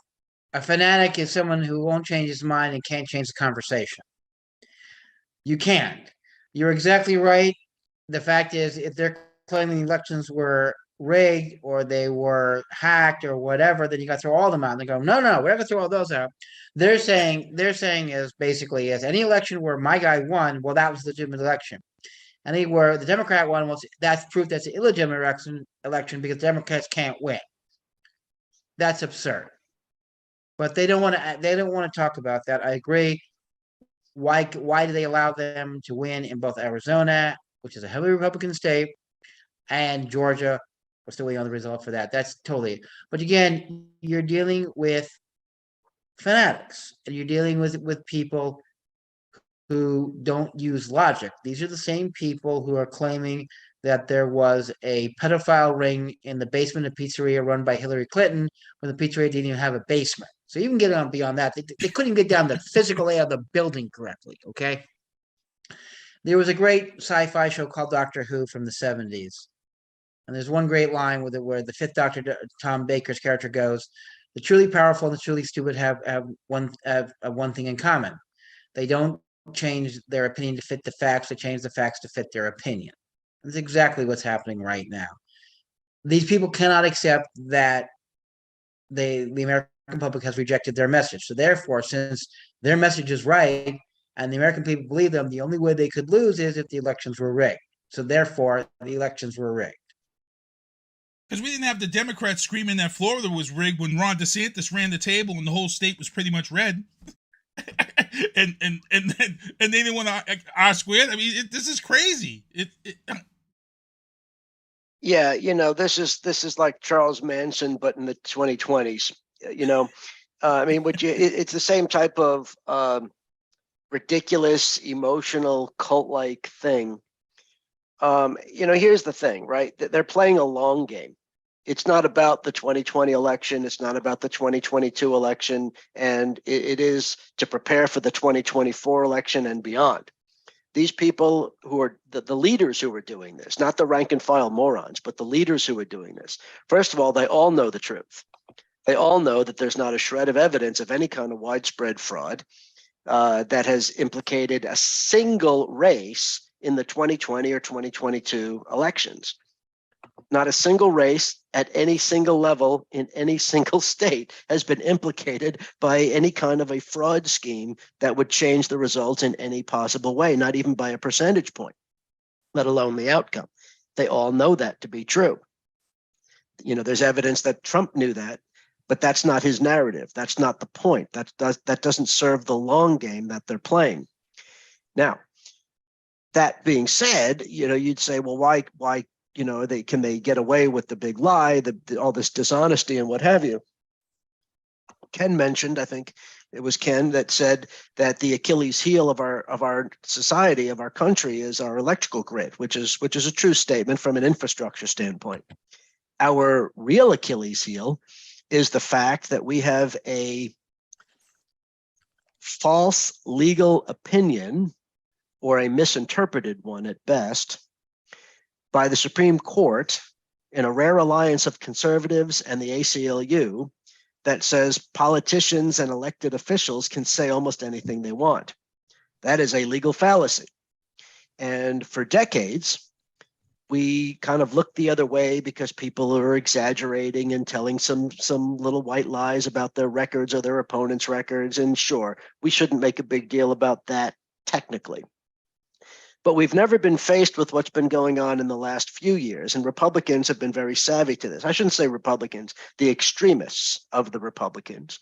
a fanatic is someone who won't change his mind and can't change the conversation. You can't. You're exactly right. The fact is, if they're claiming the elections were rigged or they were hacked or whatever, then you got to throw all them out. And they go, no, we're not going to throw all those out. They're saying is basically is any election where my guy won, well, that was a legitimate election. Any where the Democrat won, well, that's proof that's an illegitimate election because Democrats can't win. That's absurd. But they don't want to talk about that. I agree. Why do they allow them to win in both Arizona, which is a heavily Republican state, and Georgia? We're still waiting on the result for that. That's totally. But again, you're dealing with fanatics, and you're dealing with people who don't use logic. These are the same people who are claiming that there was a pedophile ring in the basement of a pizzeria run by Hillary Clinton when the pizzeria didn't even have a basement. So even get on beyond that, they couldn't even get down the physical layout of the building correctly, okay? There was a great sci-fi show called Doctor Who from the 70s. And there's one great line with it where the fifth Doctor, Tom Baker's character, goes, the truly powerful and the truly stupid have one thing in common. They don't change their opinion to fit the facts, they change the facts to fit their opinion. That's exactly what's happening right now. These people cannot accept that the American public has rejected their message. So therefore, since their message is right and the American people believe them, the only way they could lose is if the elections were rigged. So therefore, the elections were rigged. Because we didn't have the Democrats screaming that Florida was rigged when Ron DeSantis ran the table and the whole state was pretty much red. and they didn't want to R-squared. I mean, this is crazy. Yeah, this is like Charles Manson, but in the 2020s. I mean, it's the same type of ridiculous, emotional, cult-like thing. Here's the thing, right? They're playing a long game. It's not about the 2020 election. It's not about the 2022 election. And it is to prepare for the 2024 election and beyond. These people who are the leaders who are doing this, not the rank and file morons, but the leaders who are doing this. First of all, they all know the truth. They all know that there's not a shred of evidence of any kind of widespread fraud that has implicated a single race in the 2020 or 2022 elections. Not a single race at any single level in any single state has been implicated by any kind of a fraud scheme that would change the results in any possible way, not even by a percentage point, let alone the outcome. They all know that to be true. You know, there's evidence that Trump knew that, but that's not his narrative. That's not the point. That doesn't serve the long game that they're playing. Now, that being said, you know, you'd say, well, why, you know, can they get away with the big lie, all this dishonesty and what have you? Ken mentioned, I think it was Ken that said that the Achilles heel of our society, of our country, is our electrical grid, which is a true statement from an infrastructure standpoint. Our real Achilles heel is the fact that we have a false legal opinion, or a misinterpreted one at best, by the Supreme Court in a rare alliance of conservatives and the ACLU that says politicians and elected officials can say almost anything they want. That is a legal fallacy. And for decades, we kind of looked the other way because people are exaggerating and telling some little white lies about their records or their opponents' records. And sure, we shouldn't make a big deal about that technically. But we've never been faced with what's been going on in the last few years, and Republicans have been very savvy to this. I shouldn't say Republicans, the extremists of the Republicans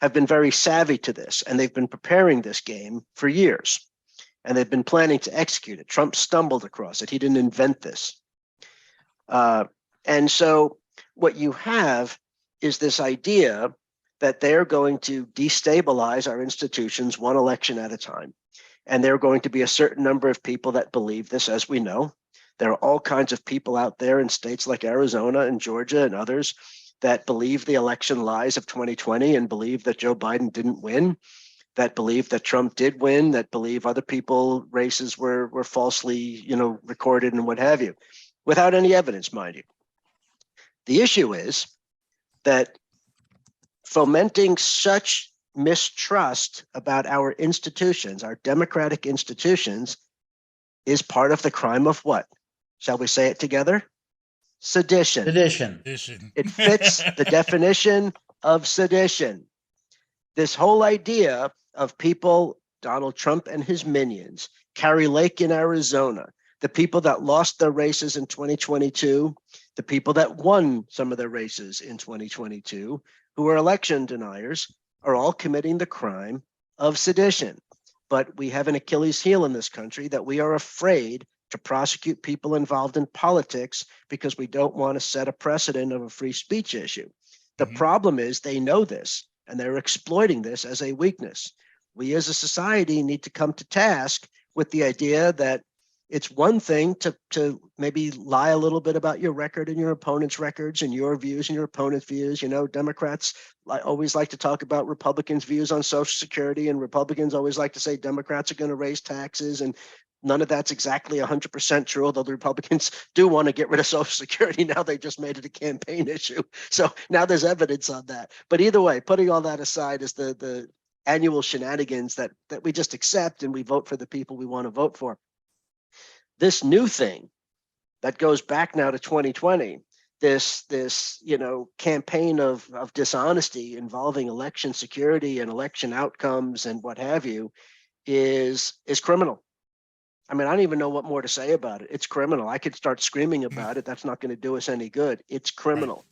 have been very savvy to this, and they've been preparing this game for years, and they've been planning to execute it. Trump stumbled across it. He didn't invent this. And so what you have is this idea that they're going to destabilize our institutions one election at a time. And there are going to be a certain number of people that believe this, as we know. There are all kinds of people out there in states like Arizona and Georgia and others that believe the election lies of 2020 and believe that Joe Biden didn't win, that believe that Trump did win, that believe other people races were falsely, you know, recorded and what have you, without any evidence, mind you. The issue is that fomenting such mistrust about our institutions, our democratic institutions, is part of the crime of what? Shall we say it together? Sedition. Sedition. It fits the definition of sedition. This whole idea of people, Donald Trump and his minions, Kari Lake in Arizona, the people that lost their races in 2022, the people that won some of their races in 2022, who are election deniers, are all committing the crime of sedition. But we have an Achilles heel in this country that we are afraid to prosecute people involved in politics because we don't want to set a precedent of a free speech issue. The problem is they know this and they're exploiting this as a weakness. We as a society need to come to task with the idea that it's one thing to maybe lie a little bit about your record and your opponent's records and your views and your opponent's views. You know, Democrats always like to talk about Republicans' views on Social Security, and Republicans always like to say Democrats are going to raise taxes, and none of that's exactly 100% true, although the Republicans do want to get rid of Social Security. Now they just made it a campaign issue. So now there's evidence on that. But either way, putting all that aside is the annual shenanigans that we just accept and we vote for the people we want to vote for. This new thing that goes back now to 2020, this you know, campaign of dishonesty involving election security and election outcomes and what have you is criminal. I mean, I don't even know what more to say about it. It's criminal. I could start screaming about it. That's not going to do us any good. It's criminal.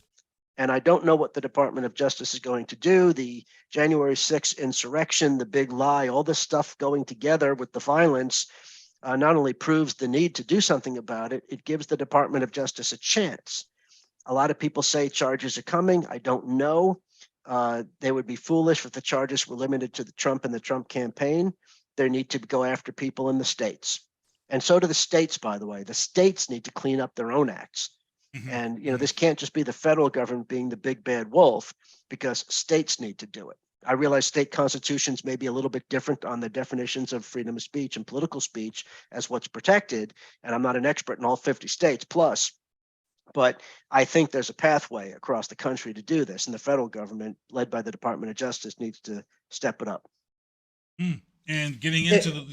And I don't know what the Department of Justice is going to do. The January 6th insurrection, the big lie, all this stuff going together with the violence not only proves the need to do something about it, it gives the Department of Justice a chance. A lot of people say charges are coming. I don't know. They would be foolish if the charges were limited to the Trump and the Trump campaign. They need to go after people in the states. And so do the states, by the way. The states need to clean up their own acts. And, you know, this can't just be the federal government being the big bad wolf, because states need to do it. I realize state constitutions may be a little bit different on the definitions of freedom of speech and political speech as what's protected. And I'm not an expert in all 50 states plus, But I think there's a pathway across the country to do this, and the federal government, led by the Department of Justice, needs to step it up. And getting into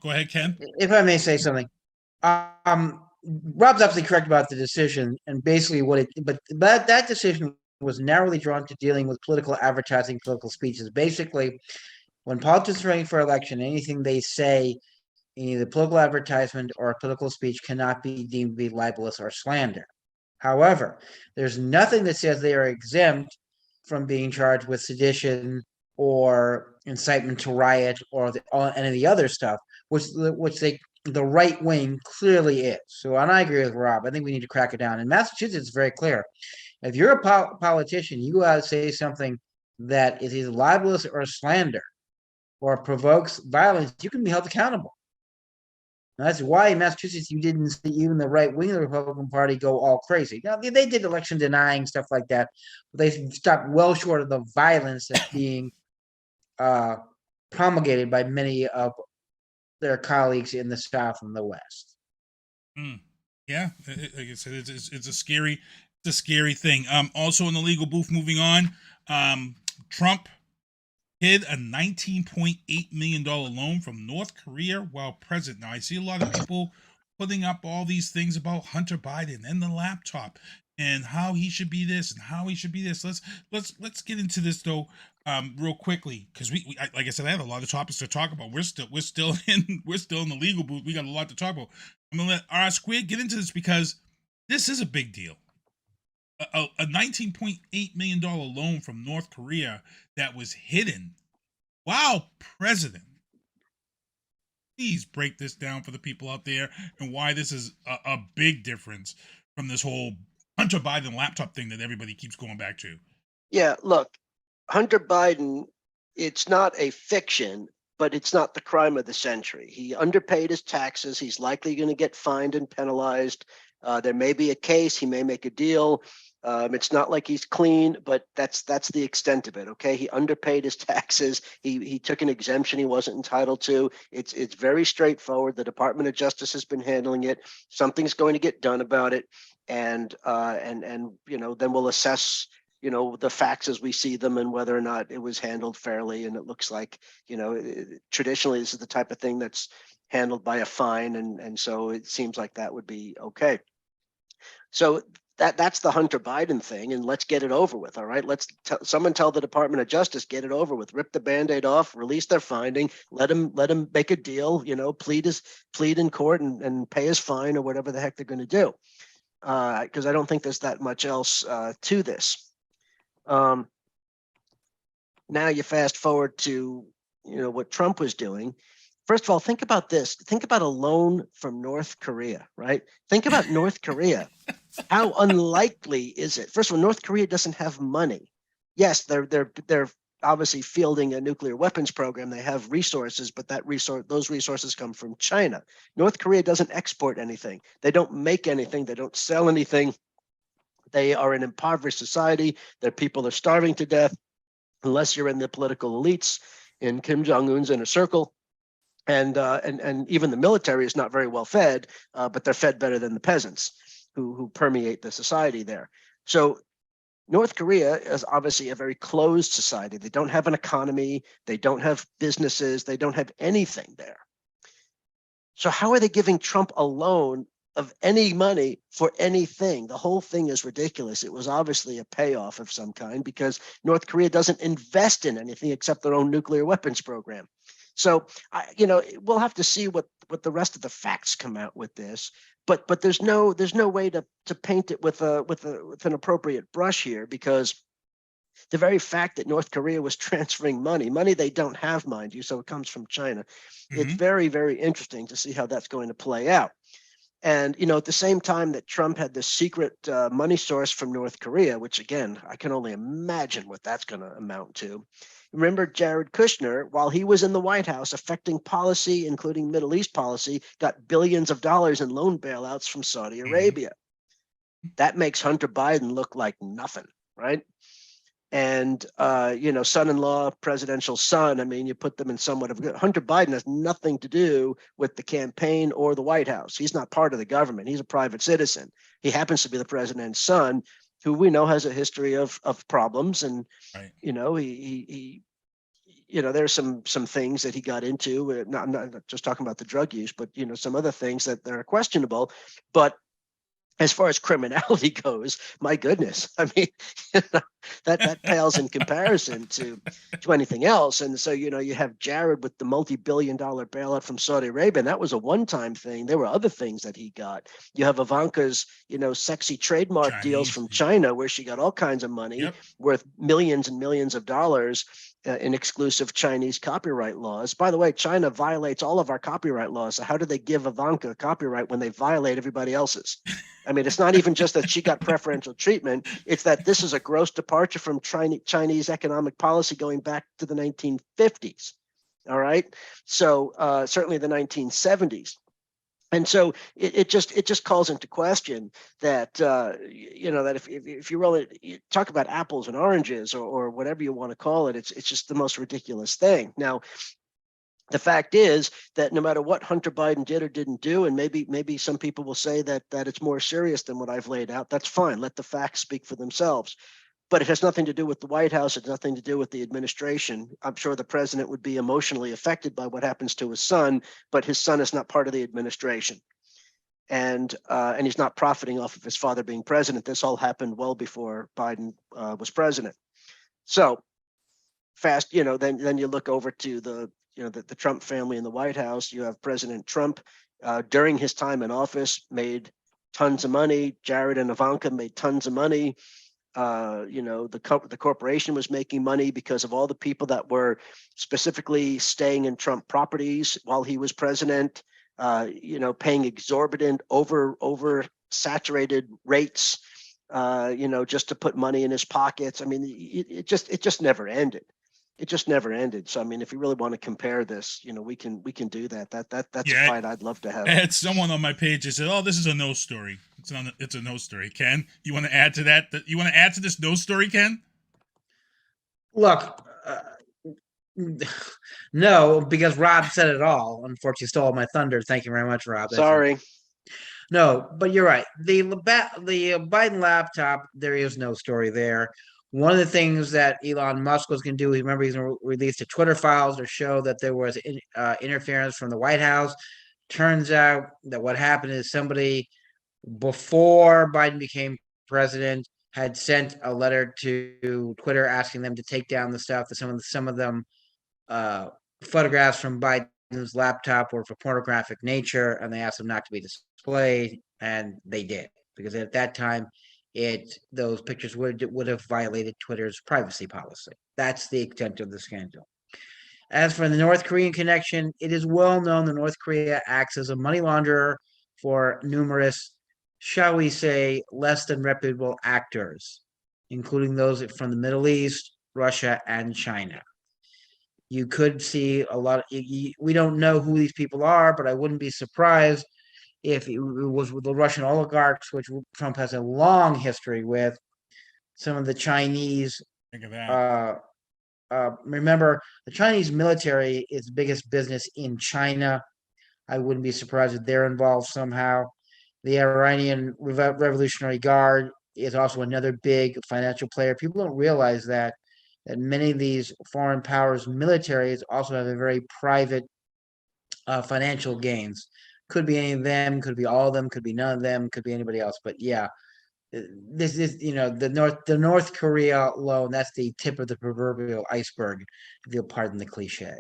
go ahead, Ken. If I may say something, Rob's absolutely correct about the decision, and basically but that decision was narrowly drawn to dealing with political advertising, political speeches. Basically, when politicians are running for election, anything they say in either political advertisement or a political speech cannot be deemed to be libelous or slander. However, there's nothing that says they are exempt from being charged with sedition or incitement to riot or any of the other stuff, which the right wing clearly is. So, and I agree with Rob. I think we need to crack it down. In Massachusetts, it's very clear. If you're a politician, you got to say something that is either libelous or slander or provokes violence, you can be held accountable. And that's why in Massachusetts you didn't see even the right wing of the Republican Party go all crazy. Now they did election denying stuff like that, but they stopped well short of the violence that's being promulgated by many of their colleagues in the South and the West. Yeah, like I said, it's a scary thing. Also in the legal booth, moving on, Trump hid a $19.8 million loan from North Korea while president. Now, I see a lot of people putting up all these things about Hunter Biden and the laptop and how he should be this and how he should be this. Let's get into this though, real quickly, because we like I said, I have a lot of topics to talk about. We're still in the legal booth. We got a lot to talk about. I'm gonna let R Squared get into this because this is a big deal. A $19.8 million loan from North Korea that was hidden while president. Please break this down for the people out there and why this is a big difference from this whole Hunter Biden laptop thing that everybody keeps going back to. Yeah, look, Hunter Biden, it's not a fiction, but it's not the crime of the century. He underpaid his taxes. He's likely going to get fined and penalized. There may be a case. He may make a deal. It's not like he's clean, but that's the extent of it. Okay, he underpaid his taxes. He took an exemption he wasn't entitled to. It's very straightforward. The Department of Justice has been handling it. Something's going to get done about it, and then we'll assess the facts as we see them and whether or not it was handled fairly. And it looks like traditionally this is the type of thing that's handled by a fine, and so it seems like that would be okay. So that's the Hunter Biden thing, and let's get it over with. All right, let's someone tell the Department of Justice, get it over with, rip the Band-Aid off, release their finding, let him make a deal, plead in court and pay his fine or whatever the heck they're going to do, because I don't think there's that much else to this. Now you fast forward to what Trump was doing. First of all, think about this. Think about a loan from North Korea, right? Think about North Korea. How unlikely is it? First of all, North Korea doesn't have money. Yes, they're obviously fielding a nuclear weapons program. They have resources, but those resources come from China. North Korea doesn't export anything. They don't make anything. They don't sell anything. They are an impoverished society. Their people are starving to death, unless you're in the political elites in Kim Jong-un's inner circle. And even the military is not very well fed, but they're fed better than the peasants who permeate the society there. So North Korea is obviously a very closed society. They don't have an economy. They don't have businesses. They don't have anything there. So how are they giving Trump a loan of any money for anything? The whole thing is ridiculous. It was obviously a payoff of some kind because North Korea doesn't invest in anything except their own nuclear weapons program. So, we'll have to see what the rest of the facts come out with this. But there's no way to paint it with an appropriate brush here, because the very fact that North Korea was transferring money they don't have, mind you, so it comes from China. Mm-hmm. It's very, very interesting to see how that's going to play out. And, at the same time that Trump had this secret money source from North Korea, which, again, I can only imagine what that's going to amount to. Remember, Jared Kushner, while he was in the White House affecting policy, including Middle East policy, got billions of dollars in loan bailouts from Saudi Arabia. That makes Hunter Biden look like nothing, right? and son-in-law, presidential son. I mean, you put them in somewhat of Hunter Biden has nothing to do with the campaign or the White House. He's not part of the government. He's a private citizen. He happens to be the president's son, who we know has a history of problems, and right. He there's some things that he got into. Not just talking about the drug use, but some other things that are questionable. But as far as criminality goes, my goodness, I mean, that pales in comparison to anything else. And so, you have Jared with the multi-billion-dollar bailout from Saudi Arabia, and that was a one-time thing. There were other things that he got. You have Ivanka's, sexy trademark deals from China, where she got all kinds of money worth millions and millions of dollars in exclusive Chinese copyright laws. By the way, China violates all of our copyright laws. So how do they give Ivanka copyright when they violate everybody else's? I mean, it's not even just that she got preferential treatment. It's that this is a gross departure from Chinese economic policy going back to the 1950s. All right. So certainly the 1970s. And so it just calls into question that, that if you really talk about apples and oranges or whatever you want to call it, it's just the most ridiculous thing. Now, the fact is that no matter what Hunter Biden did or didn't do, and maybe some people will say that it's more serious than what I've laid out, that's fine. Let the facts speak for themselves. But it has nothing to do with the White House. It's nothing to do with the administration. I'm sure the president would be emotionally affected by what happens to his son, but his son is not part of the administration. And he's not profiting off of his father being president. This all happened well before Biden was president. So fast, then you look over to the Trump family in the White House. You have President Trump during his time in office made tons of money. Jared and Ivanka made tons of money. The corporation was making money because of all the people that were specifically staying in Trump properties while he was president, paying exorbitant over saturated rates, just to put money in his pockets. I mean, it just never ended. It just never ended. So, I mean, if you really want to compare this, we can do that. That's a fight I'd love to have. I had someone on my page that said, "Oh, this is a no story. It's a no story." Ken, you want to add to that? You want to add to this no story, Ken? Look, no, because Rob said it all. Unfortunately, stole my thunder. Thank you very much, Rob. Sorry. No, but you're right. The Biden laptop, there is no story there. One of the things that Elon Musk was going to do, remember, he's going to release the Twitter files to show that there was interference from the White House. Turns out that what happened is somebody before Biden became president had sent a letter to Twitter asking them to take down the stuff that some of them photographs from Biden's laptop were for pornographic nature, and they asked them not to be displayed, and they did, because at that time those pictures would have violated Twitter's privacy policy. That's the extent of the scandal. As for the North Korean connection, it is well known that North Korea acts as a money launderer for numerous, shall we say, less than reputable actors, including those from the Middle East, Russia, and China. You could see a lot. We don't know who these people are, but I wouldn't be surprised if it was with the Russian oligarchs, which Trump has a long history with. Some of the Chinese. Think of that. Remember, the Chinese military is the biggest business in China. I wouldn't be surprised if they're involved somehow. The Iranian Revolutionary Guard is also another big financial player. People don't realize that many of these foreign powers' militaries also have a very private financial gains. Could be any of them, could be all of them, could be none of them, could be anybody else. But yeah, this is, the North Korea loan, that's the tip of the proverbial iceberg, if you'll pardon the cliche.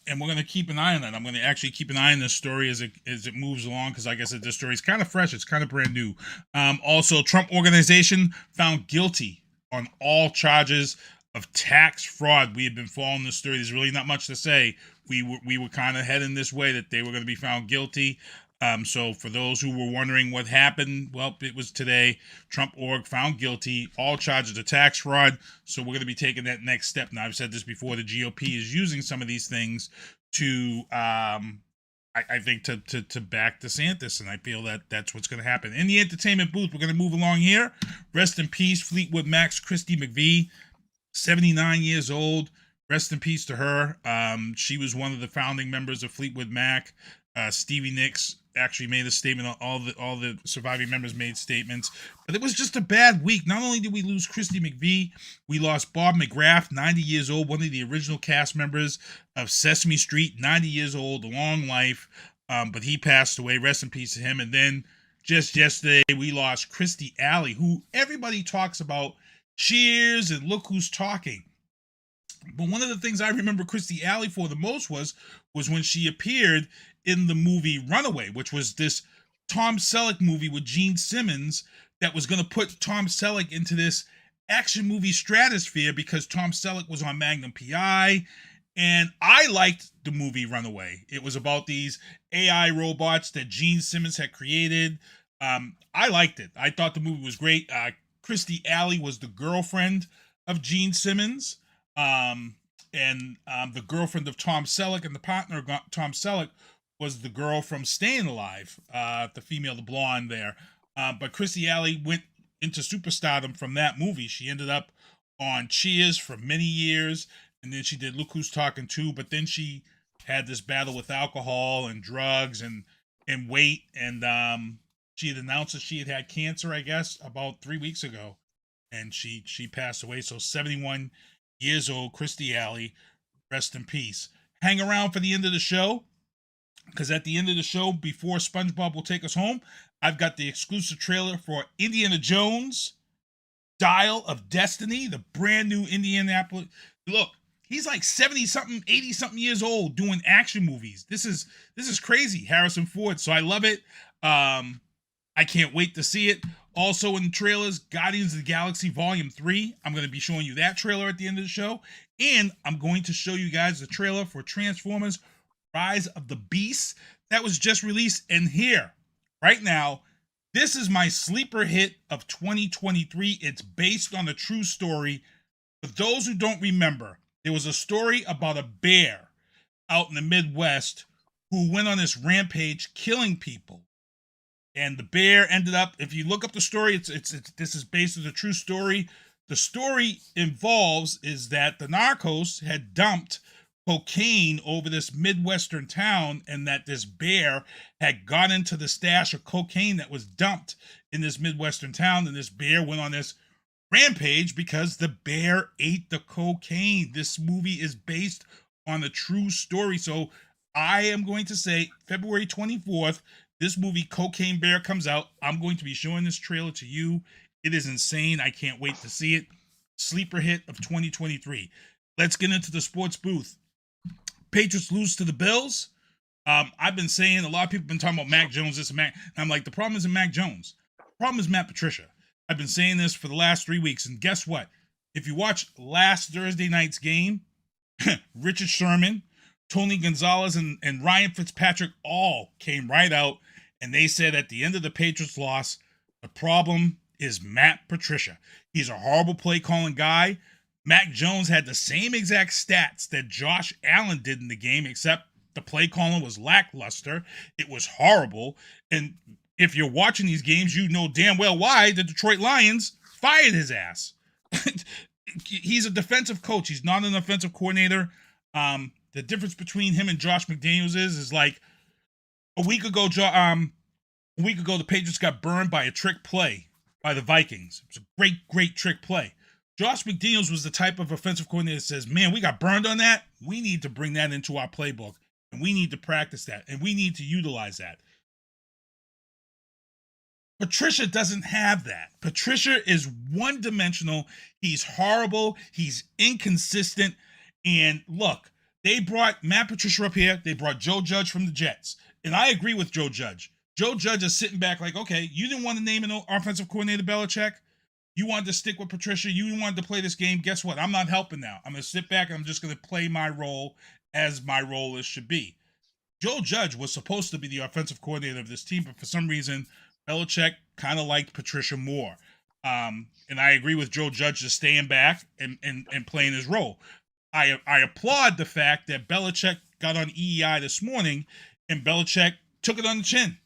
And we're going to keep an eye on that. I'm going to actually keep an eye on this story as it moves along, because like I said, this story is kind of fresh. It's kind of brand new. Also, Trump Organization found guilty on all charges of tax fraud. We have been following this story. There's really not much to say. We were kind of heading this way, that they were going to be found guilty. So for those who were wondering what happened, well, it was today. Trump Org found guilty, all charges of tax fraud. So we're going to be taking that next step. Now, I've said this before, the GOP is using some of these things to I think to back DeSantis, and I feel that that's what's going to happen. In the entertainment booth, we're going to move along here. Rest in peace, Fleetwood Mac's Christie McVie, 79 years old. Rest in peace to her. She was one of the founding members of Fleetwood Mac. Stevie Nicks actually made a statement. All the surviving members made statements. But it was just a bad week. Not only did we lose Christie McVie, we lost Bob McGrath, 90 years old, one of the original cast members of Sesame Street, 90 years old, long life. But he passed away. Rest in peace to him. And then just yesterday, we lost Christy Alley, who everybody talks about. Cheers and Look Who's Talking. But one of the things I remember Christy Alley for the most was when she appeared in the movie Runaway, which was this Tom Selleck movie with Gene Simmons that was going to put Tom Selleck into this action movie stratosphere because Tom Selleck was on Magnum PI. And I liked the movie Runaway. It was about these AI robots that Gene Simmons had created. I liked it. I thought the movie was great. Christy Alley was the girlfriend of Gene Simmons. And the girlfriend of Tom Selleck, and the partner of Tom Selleck was the girl from Staying Alive, the female, the blonde there. But Christy Alley went into superstardom from that movie. She ended up on Cheers for many years, and then she did Look Who's Talking too. But then she had this battle with alcohol and drugs and weight, and she had announced that she had cancer, I guess, about 3 weeks ago, and she passed away. So 71 years old, Christy Alley, rest in peace. Hang around for the end of the show, because at the end of the show, before SpongeBob will take us home, I've got the exclusive trailer for Indiana Jones, Dial of Destiny, the brand new Indianapolis. Look, he's like 70-something, 80-something years old doing action movies. This is crazy, Harrison Ford. So I love it. I can't wait to see it. Also in the trailers, Guardians of the Galaxy Volume 3. I'm going to be showing you that trailer at the end of the show. And I'm going to show you guys the trailer for Transformers Rise of the Beasts that was just released. And here, right now, this is my sleeper hit of 2023. It's based on a true story. For those who don't remember, there was a story about a bear out in the Midwest who went on this rampage killing people. And the bear ended up, if you look up the story, this is based on a true story. The story involves is that the narcos had dumped cocaine over this Midwestern town, and that this bear had got into the stash of cocaine that was dumped in this Midwestern town, and this bear went on this rampage because the bear ate the cocaine. This movie is based on a true story. So I am going to say February 24th, this movie, Cocaine Bear, comes out. I'm going to be showing this trailer to you. It is insane. I can't wait to see it. Sleeper hit of 2023. Let's get into the sports booth. Patriots lose to the Bills. I've been saying, a lot of people have been talking about Mac Jones, this and Mac. And I'm like, the problem isn't Mac Jones. The problem is Matt Patricia. I've been saying this for the last 3 weeks. And guess what? If you watch last Thursday night's game, Richard Sherman, Tony Gonzalez, and Ryan Fitzpatrick all came right out. And they said at the end of the Patriots loss, the problem is Matt Patricia. He's a horrible play calling guy. Mac Jones had the same exact stats that Josh Allen did in the game, except the play calling was lackluster. It was horrible. And if you're watching these games, you know damn well why the Detroit Lions fired his ass. He's a defensive coach. He's not an offensive coordinator. The difference between him and Josh McDaniels is like, a week ago, the Patriots got burned by a trick play by the Vikings. It was a great trick play. Josh McDaniels was the type of offensive coordinator that says, man, we got burned on that. We need to bring that into our playbook, and we need to practice that, and we need to utilize that. Patricia doesn't have that. Patricia is one-dimensional. He's horrible. He's inconsistent. And look, they brought Matt Patricia up here. They brought Joe Judge from the Jets. And I agree with Joe Judge. Joe Judge is sitting back like, okay, you didn't want to name an offensive coordinator, Belichick. You wanted to stick with Patricia. You wanted to play this game. Guess what? I'm not helping now. I'm going to sit back and I'm just going to play my role as my role should be. Joe Judge was supposed to be the offensive coordinator of this team, but for some reason, Belichick kind of liked Patricia more. And I agree with Joe Judge just staying back and playing his role. I applaud the fact that Belichick got on EEI this morning And Belichick took it on the chin.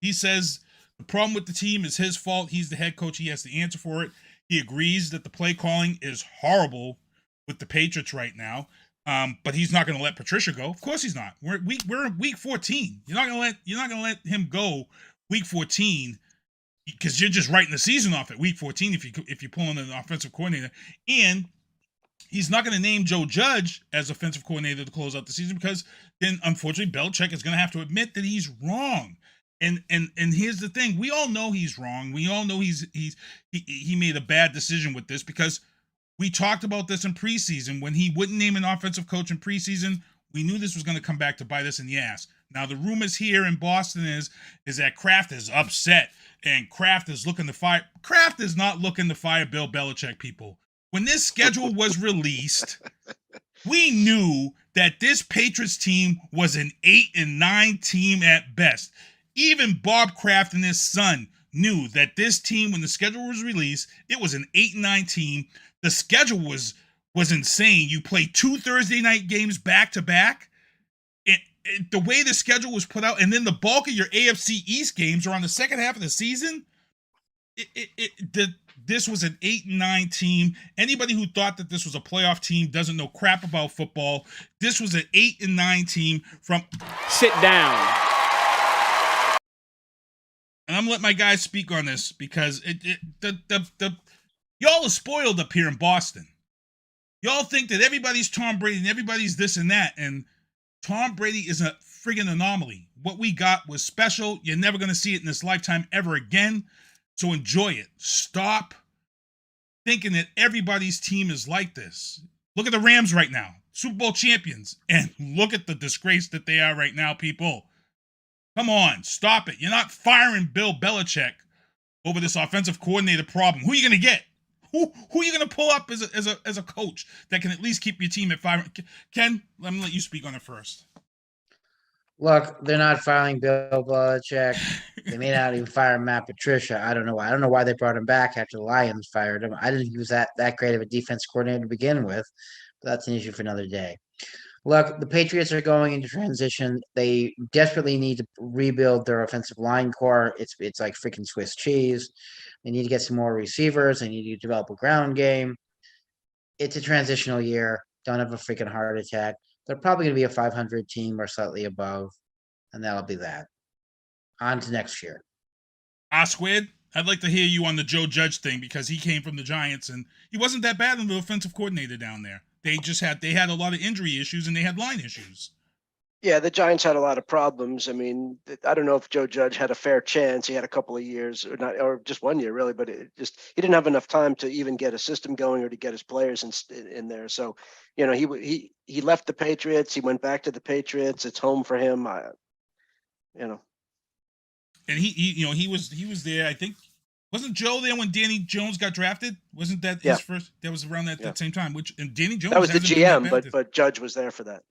He says the problem with the team is his fault. He's the head coach. He has the answer for it. He agrees that the play calling is horrible with the Patriots right now. But he's not going to let Patricia go. Of course he's not. We're in week 14. You're not going to let him go week 14 because you're just writing the season off at week 14 if you pull in an offensive coordinator. And he's not going to name Joe Judge as offensive coordinator to close out the season because then, unfortunately, Belichick is going to have to admit that he's wrong. And here's the thing: we all know he's wrong. We all know he made a bad decision with this because we talked about this in preseason when he wouldn't name an offensive coach in preseason. We knew this was going to come back to bite us in the ass. Now the rumors here in Boston is that Kraft is upset and Kraft is looking to fire. Kraft is not looking to fire Bill Belichick, people. When this schedule was released, we knew that this Patriots team was an 8-9 team at best. Even Bob Kraft and his son knew that this team, when the schedule was released, it was an 8-9 team. The schedule was insane. You play 2 Thursday night games back to back. The way the schedule was put out, and then the bulk of your AFC East games are on the second half of the season. This was an 8-9 team. Anybody who thought that this was a playoff team doesn't know crap about football. This was an 8-9 team from. Sit down. And I'm gonna let my guys speak on this because y'all are spoiled up here in Boston. Y'all think that everybody's Tom Brady and everybody's this and that, and Tom Brady is a friggin' anomaly. What we got was special. You're never gonna see it in this lifetime ever again. So enjoy it. Stop thinking that everybody's team is like this. Look at the Rams right now, Super Bowl champions, and look at the disgrace that they are right now, people. Come on, stop it. You're not firing Bill Belichick over this offensive coordinator problem. Who are you going to get? Who are you going to pull up as a coach that can at least keep your team at 5? Ken, let me let you speak on it first. Look, they're not firing Bill Belichick. They may not even fire Matt Patricia. I don't know why. I don't know why they brought him back after the Lions fired him. I didn't think he was that great of a defense coordinator to begin with, but that's an issue for another day. Look, the Patriots are going into transition. They desperately need to rebuild their offensive line core. It's like freaking Swiss cheese. They need to get some more receivers. They need to develop a ground game. It's a transitional year. Don't have a freaking heart attack. They're probably going to be a 500 team or slightly above, and that'll be that. On to next year. Squid, I'd like to hear you on the Joe Judge thing because he came from the Giants, and he wasn't that bad on the offensive coordinator down there. They had a lot of injury issues and they had line issues. Yeah, the Giants had a lot of problems. I mean, I don't know if Joe Judge had a fair chance. He had a couple of years, or just 1 year really, but he didn't have enough time to even get a system going or to get his players in there. So, he left the Patriots. He went back to the Patriots. It's home for him. And he was there. I think. Wasn't Joe there when Danny Jones got drafted? Wasn't that his first? That was around that same time. And Danny Jones. That was the GM, but Judge was there for that.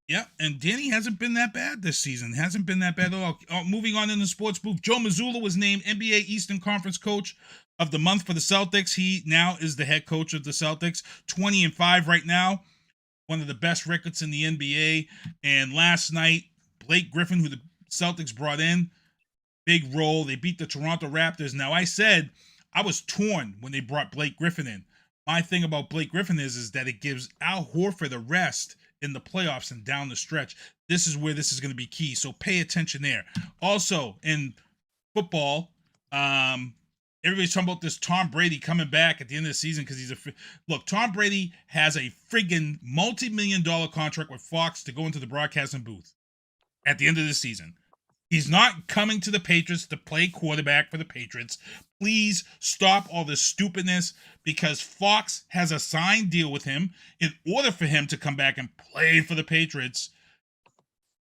Yeah, and Danny hasn't been that bad this season. Hasn't been that bad at all. Moving on in the sports booth, Joe Mazzulla was named NBA Eastern Conference Coach of the Month for the Celtics. He now is the head coach of the Celtics. 20-5 right now. One of the best records in the NBA. And last night, Blake Griffin, who the Celtics brought in, big role. They beat the Toronto Raptors. Now, I said I was torn when they brought Blake Griffin in. My thing about Blake Griffin is that it gives Al Horford a rest in the playoffs and down the stretch. This is where this is going to be key. So pay attention there. Also, in football, everybody's talking about this Tom Brady coming back at the end of the season because look, Tom Brady has a friggin' multi-million-dollar contract with Fox to go into the broadcasting booth at the end of the season. He's not coming to the Patriots to play quarterback for the Patriots. Please stop all this stupidness because Fox has a signed deal with him. In order for him to come back and play for the Patriots,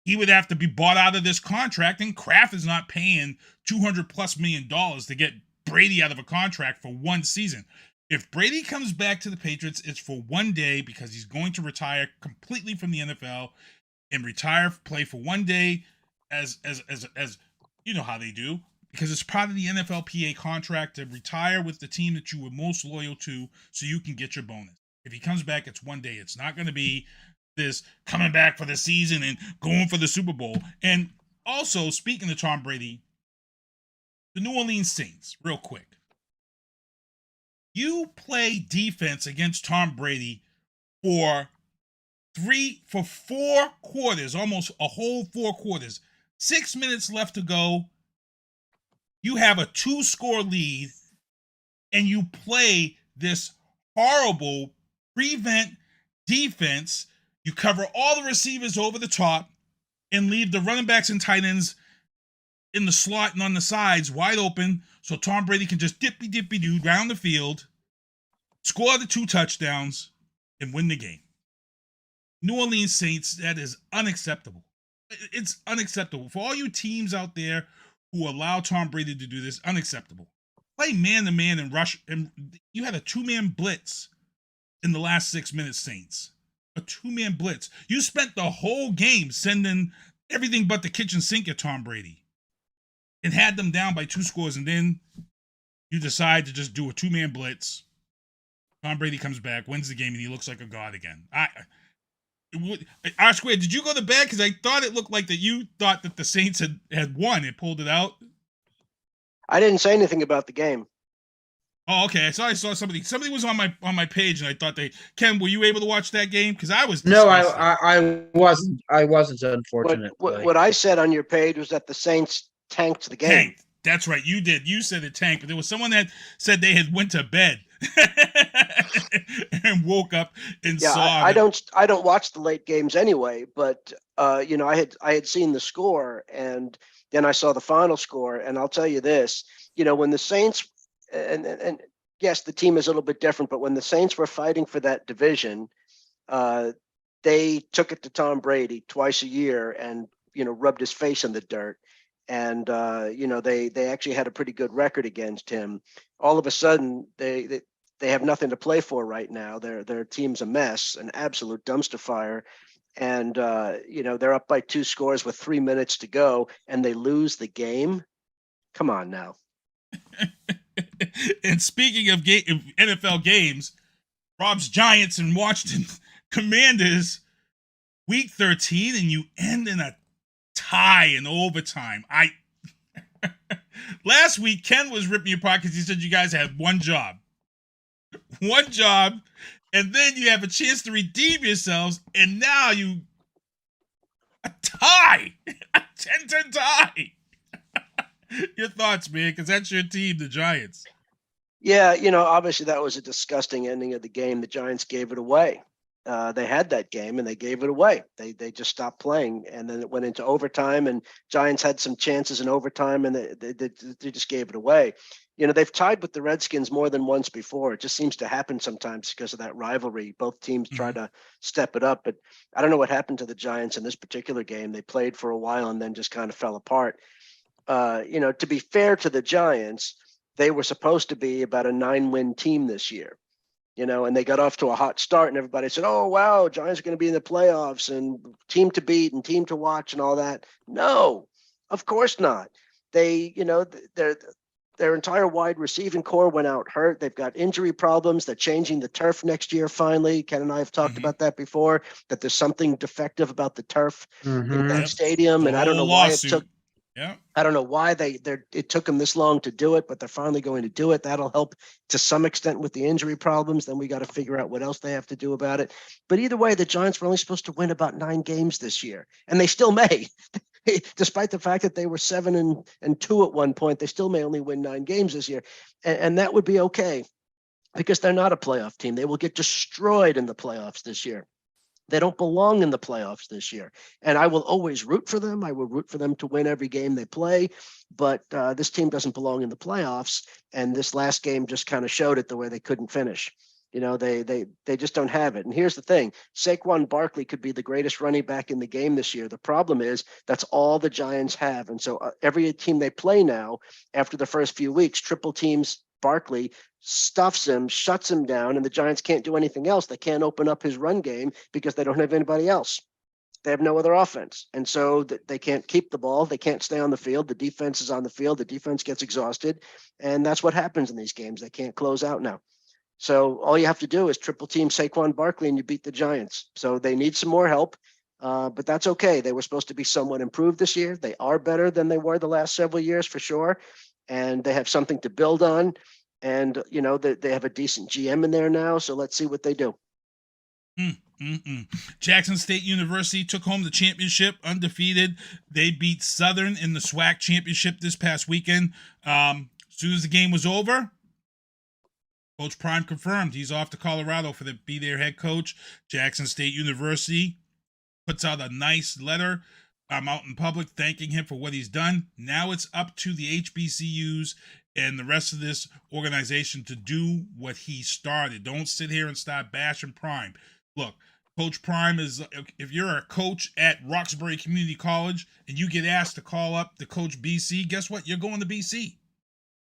he would have to be bought out of this contract, and Kraft is not paying $200+ million to get Brady out of a contract for one season. If Brady comes back to the Patriots, it's for one day because he's going to retire completely from the NFL and play for one day as you know how they do, because it's part of the NFLPA contract to retire with the team that you were most loyal to so you can get your bonus. If he comes back, it's one day. It's not going to be this coming back for the season and going for the Super Bowl. And Also, speaking of Tom Brady, the New Orleans Saints, real quick. You play defense against Tom Brady for 4 quarters, almost a whole 4 quarters. 6 minutes left to go. You have a 2-score lead, and you play this horrible prevent defense. You cover all the receivers over the top and leave the running backs and tight ends in the slot and on the sides wide open so Tom Brady can just dippy-do down the field, score the 2 touchdowns, and win the game. New Orleans Saints, that is unacceptable. It's unacceptable. For all you teams out there who allow Tom Brady to do this, unacceptable. Play man-to-man and rush. And you had a 2-man blitz in the last 6 minutes, Saints. A 2-man blitz. You spent the whole game sending everything but the kitchen sink at Tom Brady and had them down by 2 scores, and then you decide to just do a 2-man blitz. Tom Brady comes back, wins the game, and he looks like a god again. R-Square, did you go to bed? Because I thought it looked like that you thought that the Saints had won. It pulled it out. I didn't say anything about the game. Oh, okay. I saw somebody was on my page, and I thought Ken, were you able to watch that game? Because I was disgusted. No, I wasn't. I wasn't, unfortunately. What I said on your page was that the Saints tanked the game. Tanked. That's right. You did. You said it tanked, but there was someone that said they had went to bed and woke up and saw. I don't watch the late games anyway, but I had seen the score, and then I saw the final score, and I'll tell you this, when the Saints and yes, the team is a little bit different, but when the Saints were fighting for that division, they took it to Tom Brady twice a year and rubbed his face in the dirt. And they actually had a pretty good record against him. All of a sudden, they have nothing to play for right now. Their team's a mess, an absolute dumpster fire. And they're up by 2 scores with 3 minutes to go, and they lose the game. Come on now. And speaking of NFL games, Rob's Giants and Washington Commanders, week 13, and you end in a tie in overtime. Last week, Ken was ripping you apart because he said you guys had one job, and then you have a chance to redeem yourselves, and now a tie, a 10-10 tie. Your thoughts, man, because that's your team, the Giants. Yeah, obviously that was a disgusting ending of the game. The Giants gave it away. They had that game and they gave it away. They just stopped playing, and then it went into overtime, and Giants had some chances in overtime, and they just gave it away. They've tied with the Redskins more than once before. It just seems to happen sometimes because of that rivalry. Both teams try to step it up, but I don't know what happened to the Giants in this particular game. They played for a while and then just kind of fell apart. To be fair to the Giants, they were supposed to be about a 9-win team this year. And they got off to a hot start, and everybody said, oh, wow, Giants are going to be in the playoffs and team to beat and team to watch and all that. No, of course not. They, their entire wide receiving core went out hurt. They've got injury problems. They're changing the turf next year. Finally, Ken and I have talked about that before, that there's something defective about the turf in that stadium. And I don't know why it took. Yeah. I don't know why it took them this long to do it, but they're finally going to do it. That'll help to some extent with the injury problems. Then we got to figure out what else they have to do about it. But either way, the Giants were only supposed to win about 9 games this year, and they still may. Despite the fact that they were 7-2 at one point, they still may only win 9 games this year. And that would be okay, because they're not a playoff team. They will get destroyed in the playoffs this year. They don't belong in the playoffs this year. And I will always root for them. I will root for them to win every game they play. But this team doesn't belong in the playoffs. And this last game just kind of showed it, the way they couldn't finish. They just don't have it. And here's the thing. Saquon Barkley could be the greatest running back in the game this year. The problem is that's all the Giants have. And so every team they play now, after the first few weeks, triple teams Barkley, stuffs him, shuts him down, and the Giants can't do anything else. They can't open up his run game because they don't have anybody else. They have no other offense. And so they can't keep the ball. They can't stay on the field. The defense is on the field. The defense gets exhausted. And that's what happens in these games. They can't close out now. So all you have to do is triple team Saquon Barkley and you beat the Giants. So they need some more help. But that's okay. They were supposed to be somewhat improved this year. They are better than they were the last several years for sure. And they have something to build on. And, they have a decent GM in there now. So let's see what they do. Jackson State University took home the championship undefeated. They beat Southern in the SWAC championship this past weekend. As soon as the game was over, Coach Prime confirmed he's off to Colorado to be their head coach. Jackson State University puts out a nice letter out in public thanking him for what he's done. Now it's up to the HBCUs and the rest of this organization to do what he started. Don't sit here and start bashing Prime. Look, Coach Prime is, if you're a coach at Roxbury Community College and you get asked to call up to coach BC, guess what? You're going to BC.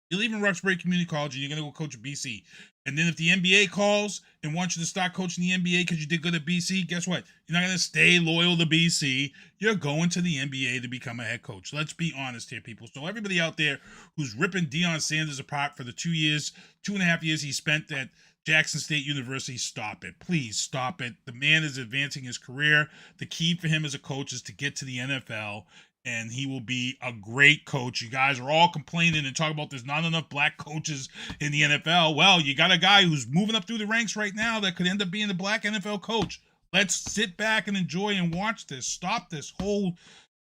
You're leaving Roxbury Community College and you're going to go coach at BC. And then if the NBA calls and wants you to start coaching the NBA because you did good at BC, guess what? You're not going to stay loyal to BC. You're going to the NBA to become a head coach. Let's be honest here, people. So everybody out there who's ripping Deion Sanders apart for the 2.5 years he spent at Jackson State University, stop it. Please stop it. The man is advancing his career. The key for him as a coach is to get to the NFL, and he will be a great coach. You guys are all complaining and talking about there's not enough black coaches in the NFL. Well, you got a guy who's moving up through the ranks right now that could end up being the black NFL coach. Let's sit back and enjoy and watch this. Stop this whole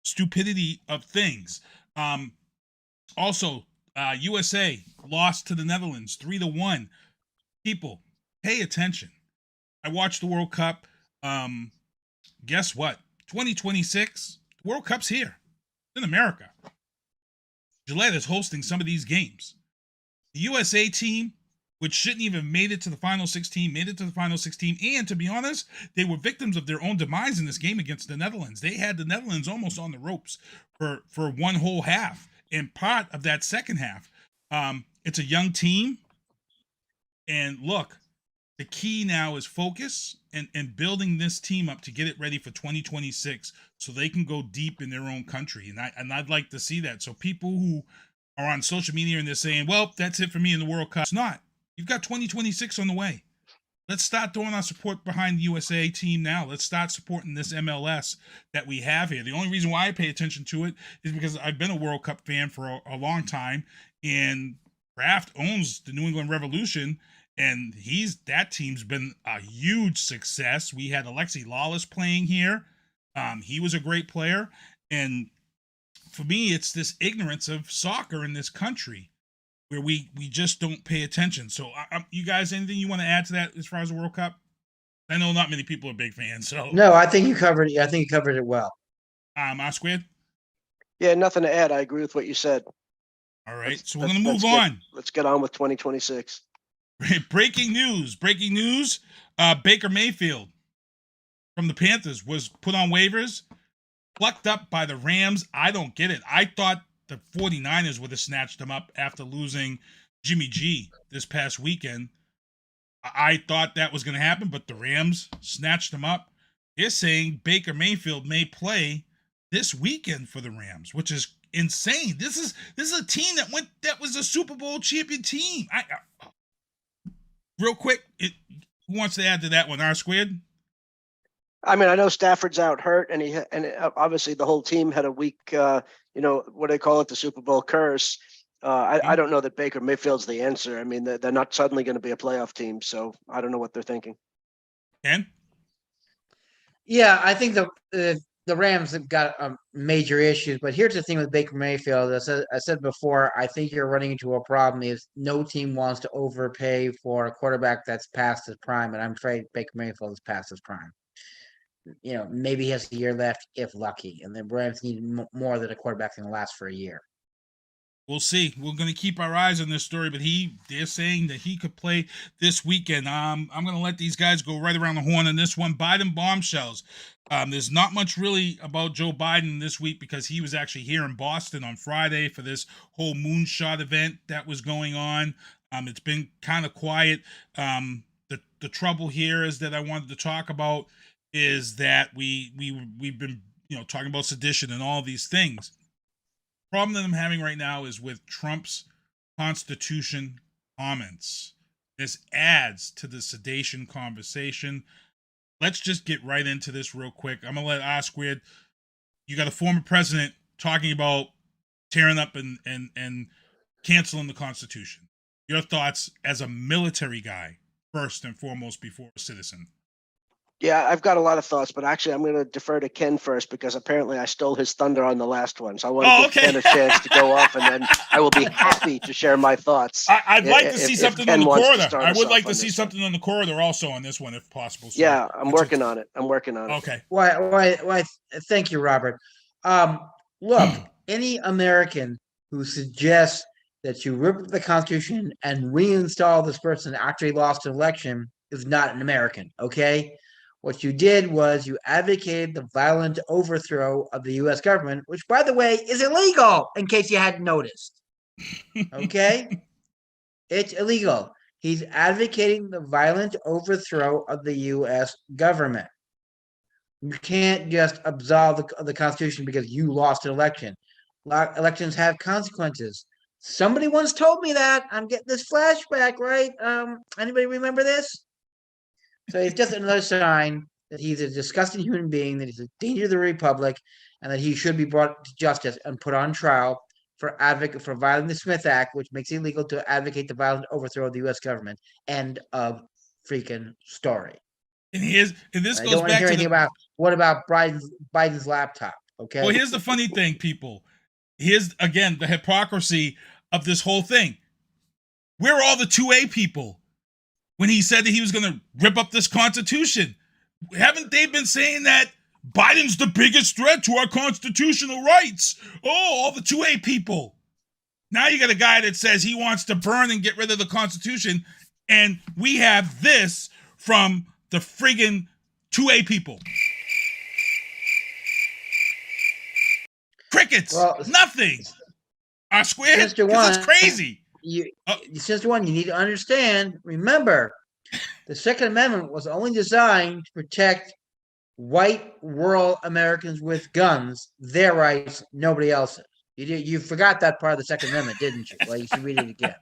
stupidity of things. Also, USA lost to the Netherlands 3-1. People, pay attention. I watched the World Cup. Guess what? 2026, the World Cup's here in America. Gillette is hosting some of these games. The USA team, which shouldn't even have made it to the final 16, made it to the final 16. And to be honest, they were victims of their own demise in this game against the Netherlands. They had the Netherlands almost on the ropes for one whole half and part of that second half. It's a young team. And look, the key now is focus and building this team up to get it ready for 2026 so they can go deep in their own country. And I'd like to see that. So people who are on social media and they're saying, well, that's it for me in the World Cup. It's not. You've got 2026 on the way. Let's start throwing our support behind the USA team now. Let's start supporting this MLS that we have here. The only reason why I pay attention to it is because I've been a World Cup fan for a long time, and Kraft owns the New England Revolution, and that team's been a huge success. We had Alexi Lawless playing here. He was a great player. And for me, it's this ignorance of soccer in this country where we just don't pay attention. So you guys, anything you want to add to that as far as the World Cup? I know not many people are big fans. So no, I think you covered it. I think you covered it well. Squid? Yeah, nothing to add. I agree with what you said. All right. So we're going to move on. Let's get on with 2026. Breaking news. Baker Mayfield from the Panthers was put on waivers, plucked up by the Rams. I don't get it. I thought the 49ers would have snatched him up after losing Jimmy G this past weekend. I thought that was going to happen, but the Rams snatched him up. They're saying Baker Mayfield may play this weekend for the Rams, which is insane. This is a team that was a Super Bowl champion team. Real quick, who wants to add to that one? R-Squared? I mean, I know Stafford's out hurt, and obviously the whole team had a week, what do they call it, the Super Bowl curse. I don't know that Baker Mayfield's the answer. I mean, they're not suddenly going to be a playoff team, so I don't know what they're thinking. Ken? Yeah, I think the Rams have got major issues, but here's the thing with Baker Mayfield. I said before, I think you're running into a problem is no team wants to overpay for a quarterback that's past his prime, and I'm afraid Baker Mayfield is past his prime. Maybe he has a year left if lucky, and the Rams need more than a quarterback can last for a year. We'll see. We're going to keep our eyes on this story, but they're saying that he could play this weekend. I'm going to let these guys go right around the horn on this one. Biden bombshells. There's not much really about Joe Biden this week because he was actually here in Boston on Friday for this whole moonshot event that was going on. It's been kind of quiet. The trouble here is that I wanted to talk about is that we've been talking about sedition and all these things. Problem that I'm having right now is with Trump's Constitution comments. This adds to the sedation conversation. let's just get right into this real quick. I'm gonna let R Squared. You got a former president talking about tearing up and canceling the Constitution. Your thoughts as a military guy, first and foremost, before a citizen. Yeah, I've got a lot of thoughts, but actually I'm going to defer to Ken first because apparently I stole his thunder on the last one. So I want to give Ken a chance to go off, and then I will be happy to share my thoughts. I'd like to see something on the corridor. I would like to see something on the corridor also on this one, if possible. So yeah, I'm working on it. Okay. Why? Thank you, Robert. Look, any American who suggests that you rip up the Constitution and reinstall this person that actually lost an election is not an American, okay? What you did was you advocated the violent overthrow of the U.S. government, which, by the way, is illegal, in case you hadn't noticed. Okay? It's illegal. He's advocating the violent overthrow of the U.S. government. You can't just absolve the Constitution because you lost an election. Elections have consequences. Somebody once told me that. I'm getting this flashback, right? Anybody remember this? So it's just another sign that he's a disgusting human being, that he's a danger to the republic, and that he should be brought to justice and put on trial for violating the Smith Act, which makes it illegal to advocate the violent overthrow of the U.S. government. End of freaking story. And this goes back to what about Biden's laptop? Okay. Well, here's the funny thing, people. Here's again the hypocrisy of this whole thing. We're all the 2A people. When he said that he was going to rip up this Constitution, haven't they been saying that Biden's the biggest threat to our constitutional rights? Oh, all the 2A people. Now you got a guy that says he wants to burn and get rid of the Constitution, and we have this from the friggin' 2A people. Crickets. Well, nothing. R Squared. That's crazy. Sister One, you need to understand. Remember, the Second Amendment was only designed to protect white rural Americans with guns, their rights, nobody else's. You forgot that part of the Second Amendment, didn't you? Well, you should read it again.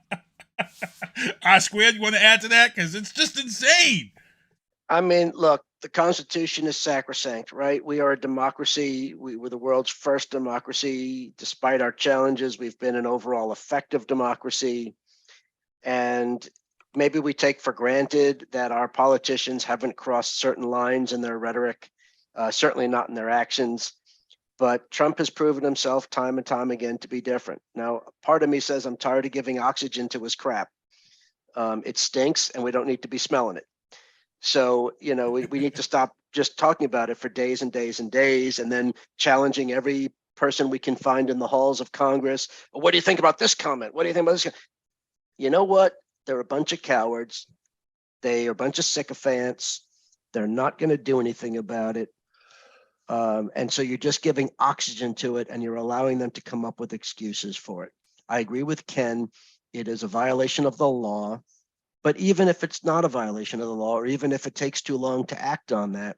R Squared, you want to add to that? Because it's just insane. I mean, look, the Constitution is sacrosanct, right? We are a democracy. We're the world's first democracy. Despite our challenges, we've been an overall effective democracy. And maybe we take for granted that our politicians haven't crossed certain lines in their rhetoric, certainly not in their actions. But Trump has proven himself time and time again to be different. Now, part of me says I'm tired of giving oxygen to his crap. It stinks, and we don't need to be smelling it. So, you know, we need to stop just talking about it for days and days and days, and then challenging every person we can find in the halls of Congress. Well, what do you think about this comment? What do you think about this? You know what? They're a bunch of cowards. They are a bunch of sycophants. They're not going to do anything about it. And so you're just giving oxygen to it, and you're allowing them to come up with excuses for it. I agree with Ken. It is a violation of the law. But even if it's not a violation of the law, or even if it takes too long to act on that,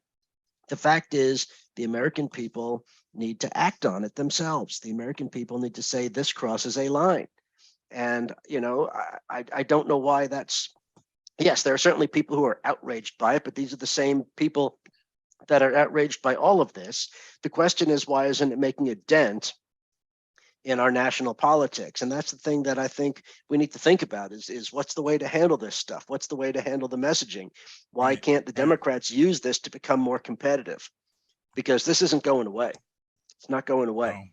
the fact is the American people need to act on it themselves. The American people need to say this crosses a line. And, you know, I don't know why that's, yes, there are certainly people who are outraged by it, but these are the same people that are outraged by all of this. The question is, why isn't it making a dent in our national politics? And that's the thing that I think we need to think about is what's the way to handle this stuff? What's the way to handle the messaging? Why can't the Democrats use this to become more competitive? Because this isn't going away. It's not going away. No.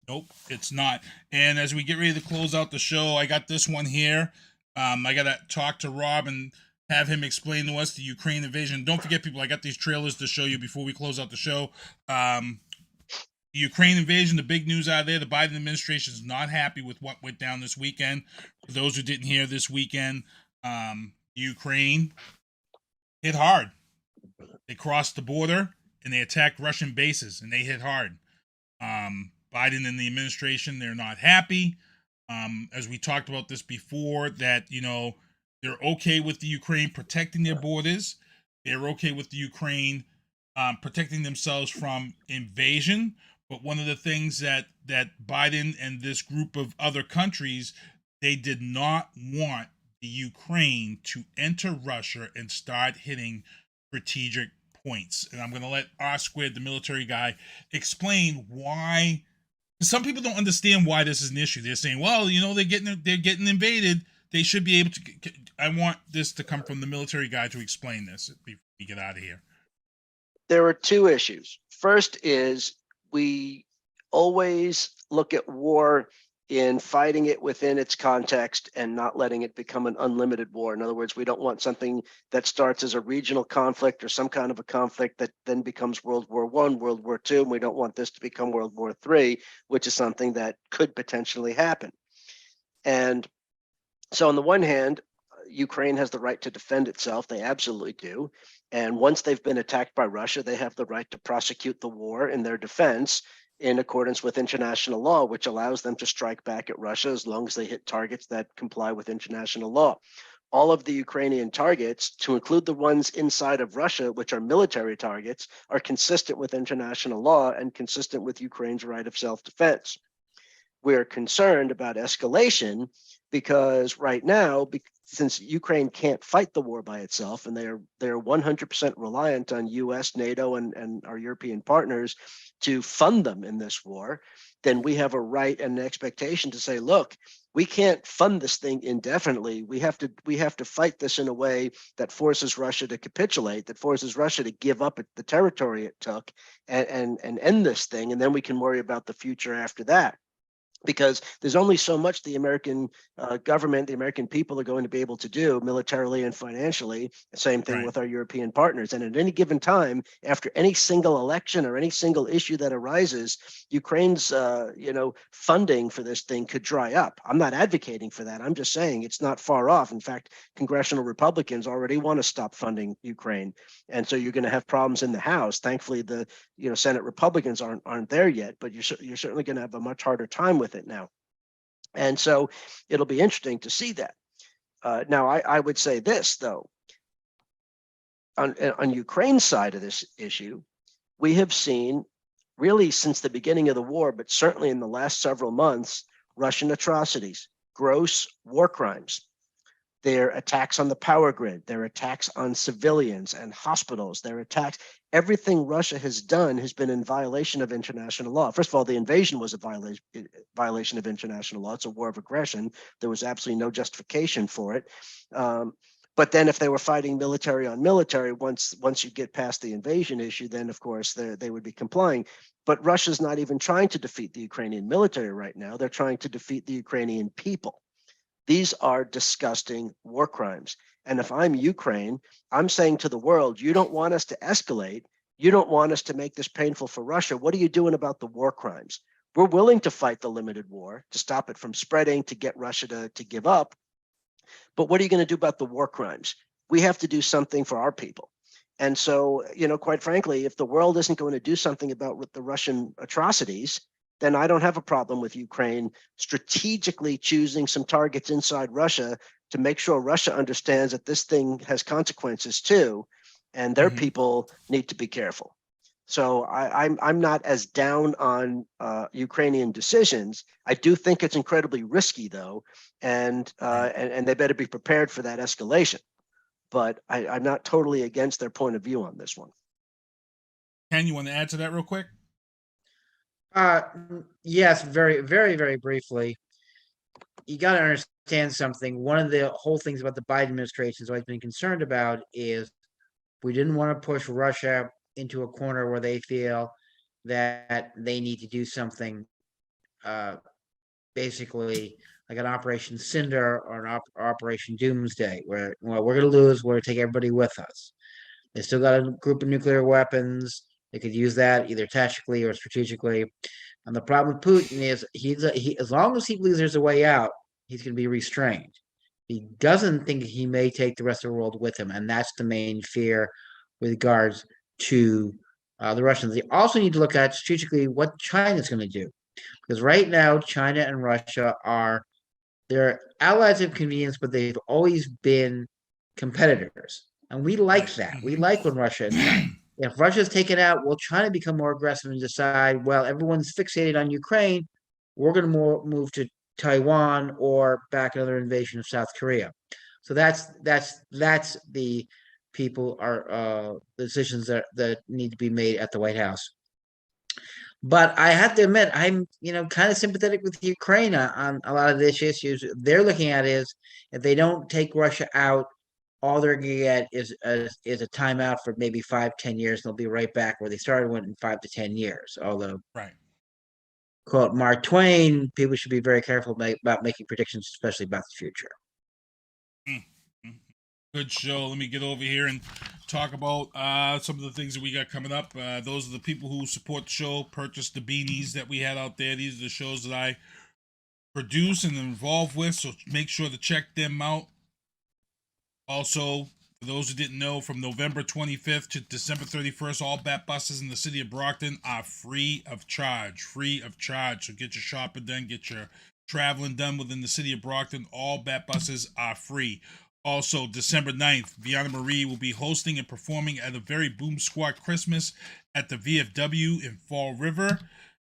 Nope, it's not. And as we get ready to close out the show, I got this one here. I got to talk to Rob and have him explain to us the Ukraine invasion. Don't forget, people, I got these trailers to show you before we close out the show. The Ukraine invasion, the big news out of there, the Biden administration is not happy with what went down this weekend. For those who didn't hear this weekend, Ukraine hit hard. They crossed the border and they attacked Russian bases, and they hit hard. Biden and the administration, they're not happy. As we talked about this before, that, you know, they're okay with the Ukraine protecting their borders. They're okay with the Ukraine protecting themselves from invasion. But one of the things that Biden and this group of other countries, they did not want the Ukraine to enter Russia and start hitting strategic points, and I'm going to let R Squared, the military guy, explain why. Some people don't understand why this is an issue. They're saying, well, they're getting invaded. They should be able to. I want this to come from the military guy to explain this before we get out of here. There are two issues. First is we always look at war in fighting it within its context and not letting it become an unlimited war. In other words, we don't want something that starts as a regional conflict or some kind of a conflict that then becomes World War I, World War II, and we don't want this to become World War III, which is something that could potentially happen. And so on the one hand, Ukraine has the right to defend itself. They absolutely do. And once they've been attacked by Russia, they have the right to prosecute the war in their defense in accordance with international law, which allows them to strike back at Russia as long as they hit targets that comply with international law. All of the Ukrainian targets, to include the ones inside of Russia, which are military targets, are consistent with international law and consistent with Ukraine's right of self-defense. We're concerned about escalation because right now, since Ukraine can't fight the war by itself, and they're 100% reliant on US, NATO, and our European partners to fund them in this war, then we have a right and an expectation to say, look, we can't fund this thing indefinitely. We have to fight this in a way that forces Russia to capitulate, that forces Russia to give up the territory it took and end this thing, and then we can worry about the future after that. Because there's only so much the American government, the American people are going to be able to do militarily and financially. Same thing with our European partners. And at any given time, after any single election or any single issue that arises, Ukraine's funding for this thing could dry up. I'm not advocating for that. I'm just saying it's not far off. In fact, congressional Republicans already want to stop funding Ukraine. And so you're going to have problems in the House. Thankfully, the Senate Republicans aren't there yet, but you're certainly going to have a much harder time with it now. And so it'll be interesting to see that. Now, I would say this, though. On Ukraine's side of this issue, we have seen really since the beginning of the war, but certainly in the last several months, Russian atrocities, gross war crimes. Their attacks on the power grid, their attacks on civilians and hospitals, their attacks, everything Russia has done has been in violation of international law. First of all, the invasion was a violation of international law. It's a war of aggression. There was absolutely no justification for it. But then if they were fighting military on military, once you get past the invasion issue, then of course they would be complying. But Russia's not even trying to defeat the Ukrainian military right now. They're trying to defeat the Ukrainian people. These are disgusting war crimes. And if I'm Ukraine, I'm saying to the world, you don't want us to escalate. You don't want us to make this painful for Russia. What are you doing about the war crimes? We're willing to fight the limited war, to stop it from spreading, to get Russia to give up. But what are you going to do about the war crimes? We have to do something for our people. And so, quite frankly, if the world isn't going to do something about the Russian atrocities, then I don't have a problem with Ukraine strategically choosing some targets inside Russia to make sure Russia understands that this thing has consequences too, and their people need to be careful. So I'm not as down on Ukrainian decisions. I do think it's incredibly risky though, and they better be prepared for that escalation. But I'm not totally against their point of view on this one. Ken, you want to add to that real quick? Yes, very, very, very briefly. You got to understand something. One of the whole things about the Biden administration has always been concerned about is we didn't want to push Russia into a corner where they feel that they need to do something, basically like an Operation Cinder or an Operation Doomsday, where we're going to lose, we're going to take everybody with us. They still got a group of nuclear weapons. They could use that either tactically or strategically. And the problem with Putin is he as long as he believes there's a way out, he's going to be restrained. He doesn't think he may take the rest of the world with him, and that's the main fear with regards to the Russians. They also need to look at strategically what China's going to do, because right now China and Russia they're allies of convenience, but they've always been competitors, and we like that. We like when Russia is done. If Russia's taken out, will China become more aggressive and decide, well, everyone's fixated on Ukraine, we're going to move to Taiwan or back another invasion of South Korea. So that's the people are decisions that need to be made at the White House. But I have to admit, I'm kind of sympathetic with Ukraine on a lot of these issues. They're looking at is if they don't take Russia out, all they're gonna get is a timeout for maybe 5-10 years, and they'll be right back where they started in 5 to 10 years. Although, right. Quote Mark Twain, people should be very careful about making predictions, especially about the future. Good show. Let me get over here and talk about some of the things that we got coming up. Those are the people who support the show, purchase the beanies that we had out there. These are the shows that I produce and involved with, so make sure to check them out. Also, for those who didn't know, from November 25th to December 31st, all BAT buses in the city of Brockton are free of charge. Free of charge. So get your shopping done, get your traveling done within the city of Brockton. All BAT buses are free. Also, December 9th, Vianna Marie will be hosting and performing at a very Boom Squad Christmas at the VFW in Fall River.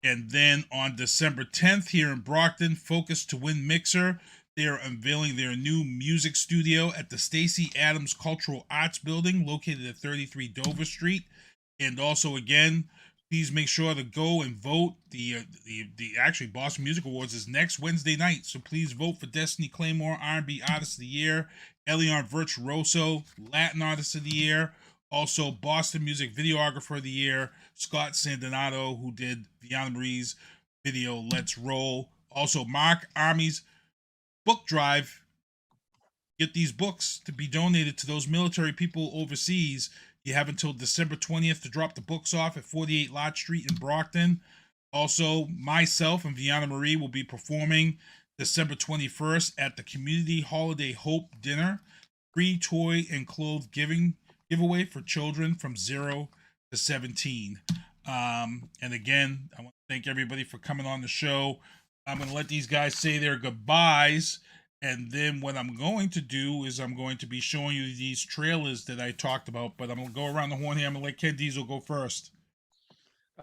And then on December 10th, here in Brockton, Focus to Win Mixer. They are unveiling their new music studio at the Stacey Adams Cultural Arts Building, located at 33 Dover Street. And also, again, please make sure to go and vote. The actually Boston Music Awards is next Wednesday night, so please vote for Destiny Claymore, R&B Artist of the Year, Elion Virtuoso, Latin Artist of the Year, also Boston Music Videographer of the Year, Scott Sandinato, who did Vianna Marie's video Let's Roll. Also, Mark Army's book drive. Get these books to be donated to those military people overseas. You have until December 20th to drop the books off at 48 Lott Street in Brockton. Also, myself and Vianna Marie will be performing December 21st at the Community Holiday Hope Dinner. Free toy and clothes giveaway for children from 0 to 17. And again, I want to thank everybody for coming on the show. I'm going to let these guys say their goodbyes. And then what I'm going to do is I'm going to be showing you these trailers that I talked about. But I'm going to go around the horn here. I'm going to let Ken Diesel go first.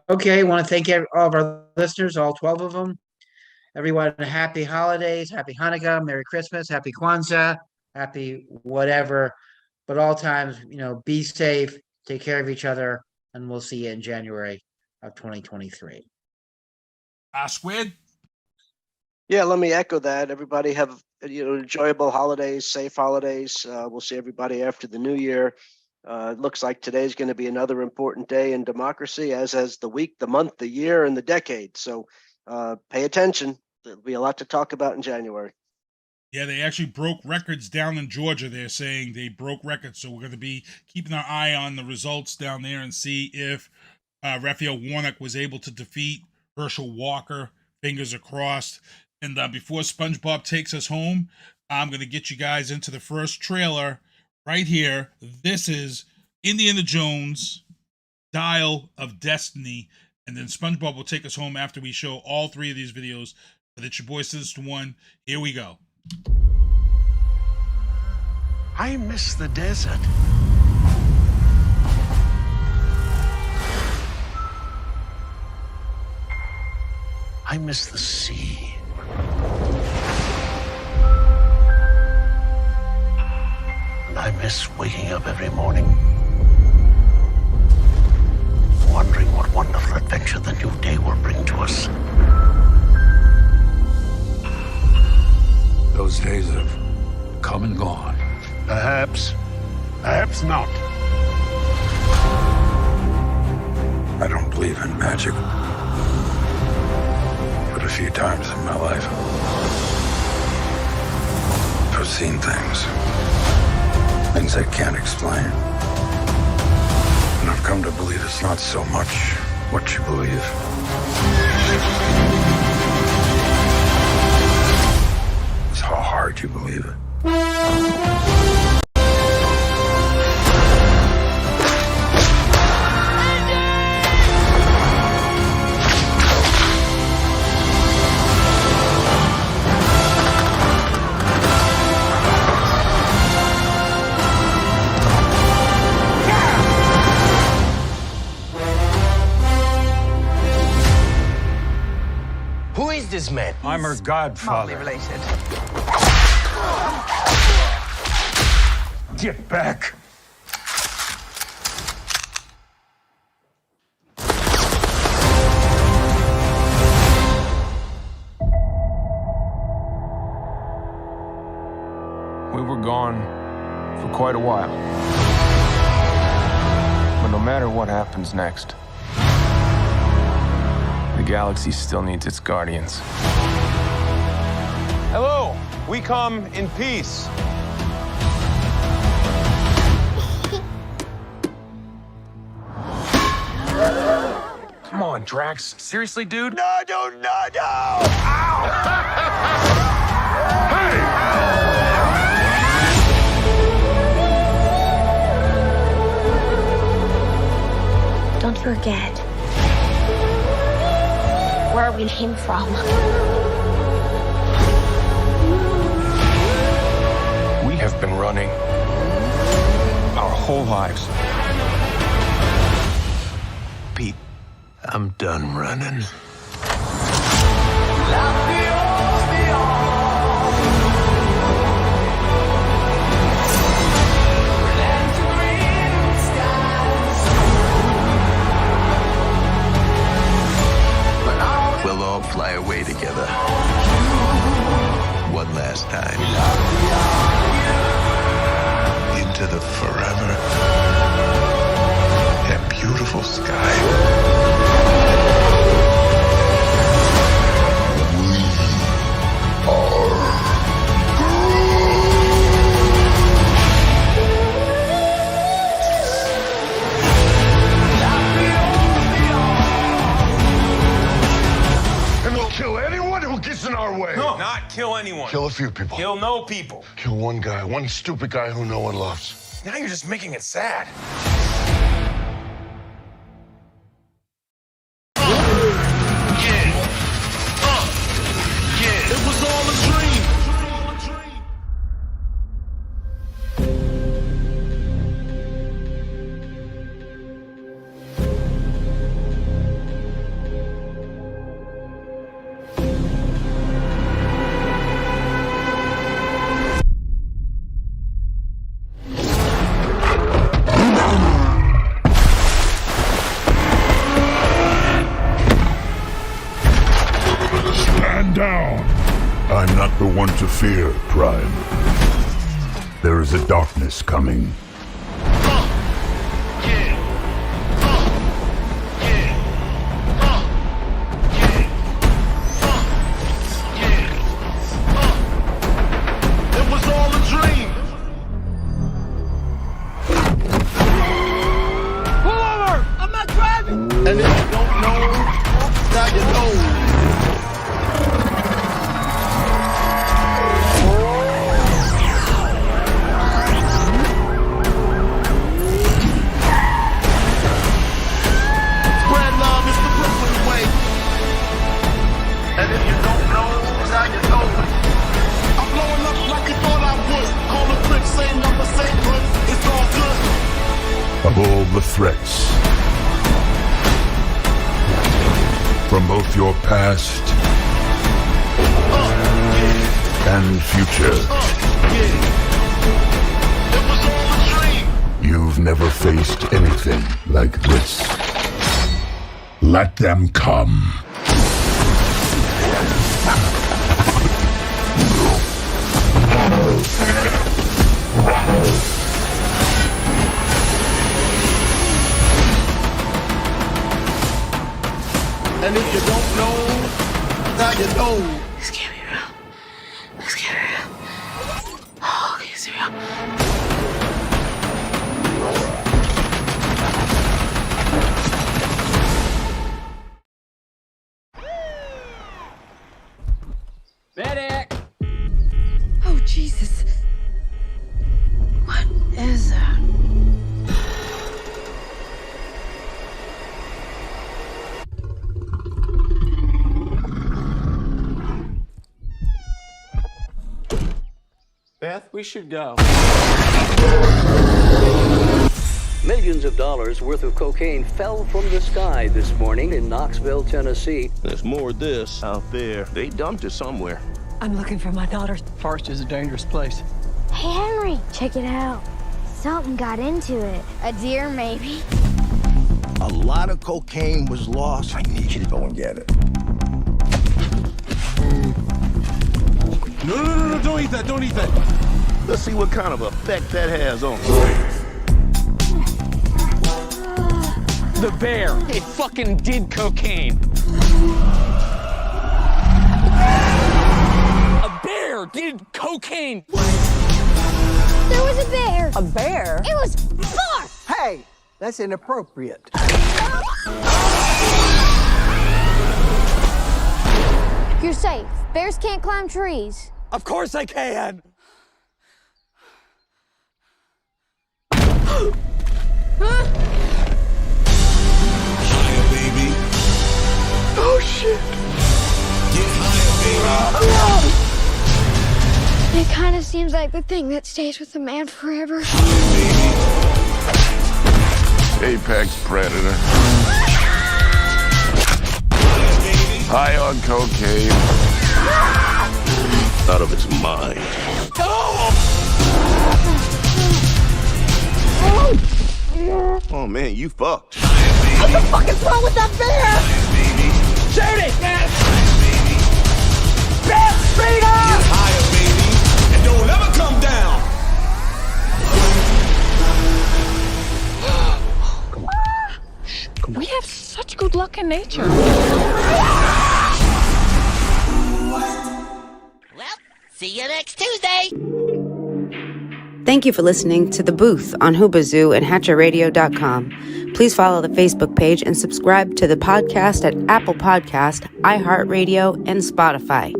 Okay, I want to thank all of our listeners, all 12 of them. Everyone, happy holidays, happy Hanukkah, Merry Christmas, happy Kwanzaa, happy whatever. But all times, be safe, take care of each other, and we'll see you in January of 2023. Squid? Yeah, let me echo that. Everybody have enjoyable holidays, safe holidays. We'll see everybody after the new year. It looks like today's going to be another important day in democracy, as has the week, the month, the year, and the decade. So pay attention. There'll be a lot to talk about in January. Yeah, they actually broke records down in Georgia. They're saying they broke records. So we're going to be keeping our eye on the results down there and see if Raphael Warnock was able to defeat Herschel Walker. Fingers are crossed. And before SpongeBob takes us home, I'm going to get you guys into the first trailer right here. This is Indiana Jones, Dial of Destiny. And then SpongeBob will take us home after we show all three of these videos. But it's your boy Sinister1. Here we go. I miss the desert. I miss the sea. And I miss waking up every morning, wondering what wonderful adventure the new day will bring to us. Those days have come and gone. Perhaps not. I don't believe in magic. But a few times in my life, I've seen things I can't explain. And I've come to believe it's not so much what you believe. It's how hard you believe it. This man. I'm her godfather. Related. Get back. We were gone for quite a while. But no matter what happens next, the galaxy still needs its guardians. Hello, we come in peace. Come on, Drax. Seriously, dude? No! Ow! Don't forget where we came from. We have been running our whole lives. Pete, I'm done running. We'll all fly away together. One last time. Into the forever and beautiful sky. Kill anyone who gets in our way. No, not kill anyone. Kill a few people. Kill no people. Kill one guy, one stupid guy who no one loves. Now you're just making it sad. It was all a dream. Down. I'm not the one to fear, Prime. There is a darkness coming. It was all a dream. Pull over! I'm not driving! And if you don't know, now you know. And if you don't know, now you know. I'm blowing up like you thought I would. Call the trick, same number, same hood. It's all good. Of all the threats, from both your past and future, It was all a dream. you've never faced anything like this. Let them come. And if you don't know, now you know. This can't be real. This can't be real. Oh, okay, it's real. Medic! Oh, Jesus. What is that? Beth, we should go. Millions of dollars worth of cocaine fell from the sky this morning in Knoxville, Tennessee. There's more of this out there. They dumped it somewhere. I'm looking for my daughter. Forest is a dangerous place. Hey, Henry, check it out. Something got into it. A deer, maybe. A lot of cocaine was lost. I need you to go and get it. No, don't eat that, don't eat that. Let's see what kind of effect that has on you. The bear. It fucking did cocaine. A bear did cocaine. There was a bear. A bear? It was 4. Hey, that's inappropriate. You're safe. Bears can't climb trees. Of course I can. Higher, baby. Oh, shit. Get higher, baby. It kind of seems like the thing that stays with a man forever. Apex predator. High on cocaine. Out of its mind. Oh man, you fucked. What the fuck is wrong with that bear? Shoot it, man! Bear, speed up! Get higher, baby. And don't ever come down. Come on. We have such good luck in nature. Well, see you next Tuesday. Thank you for listening to The Booth on Hoobazoo and HatcherRadio.com. Please follow the Facebook page and subscribe to the podcast at Apple Podcast, iHeartRadio, and Spotify.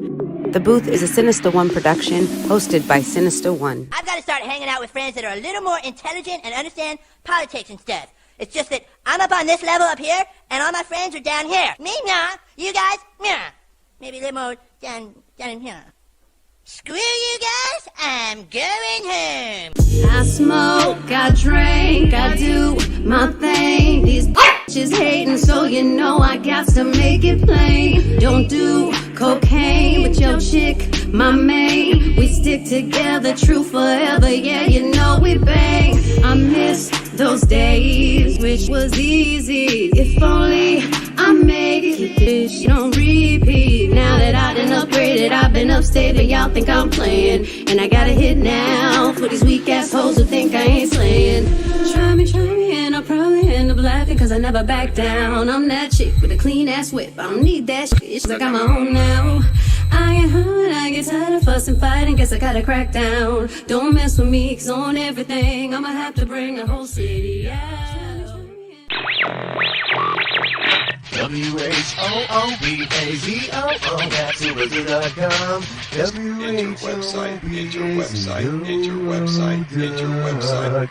The Booth is a Sinister One production hosted by Sinister One. I've got to start hanging out with friends that are a little more intelligent and understand politics and stuff. It's just that I'm up on this level up here, and all my friends are down here. Me, nah. You guys, nah. Maybe a little more down in here. Screw you guys, I'm going home. I smoke, I drink, I do my thing. These bitches hating, so you know I got to make it plain. Don't do cocaine with your chick, my main. We stick together, true forever, yeah, you know we bang. I miss those days, which was easy. If only I make it, bitch, don't repeat. Now that I done upgraded, I've been upstate, but y'all think I'm playing. And I got a hit now for these weak assholes who think I ain't slaying. Try me, and I'll probably end up laughing, cause I never back down. I'm that chick with a clean ass whip, I don't need that shit, I got my own now. I get hurt, I get tired of fussing, fighting, guess I gotta crack down. Don't mess with me, cause on everything, I'ma have to bring the whole city out. WHOOBAZOO, that's Hoobazoo.com. Enter website, enter website, enter website, enter website.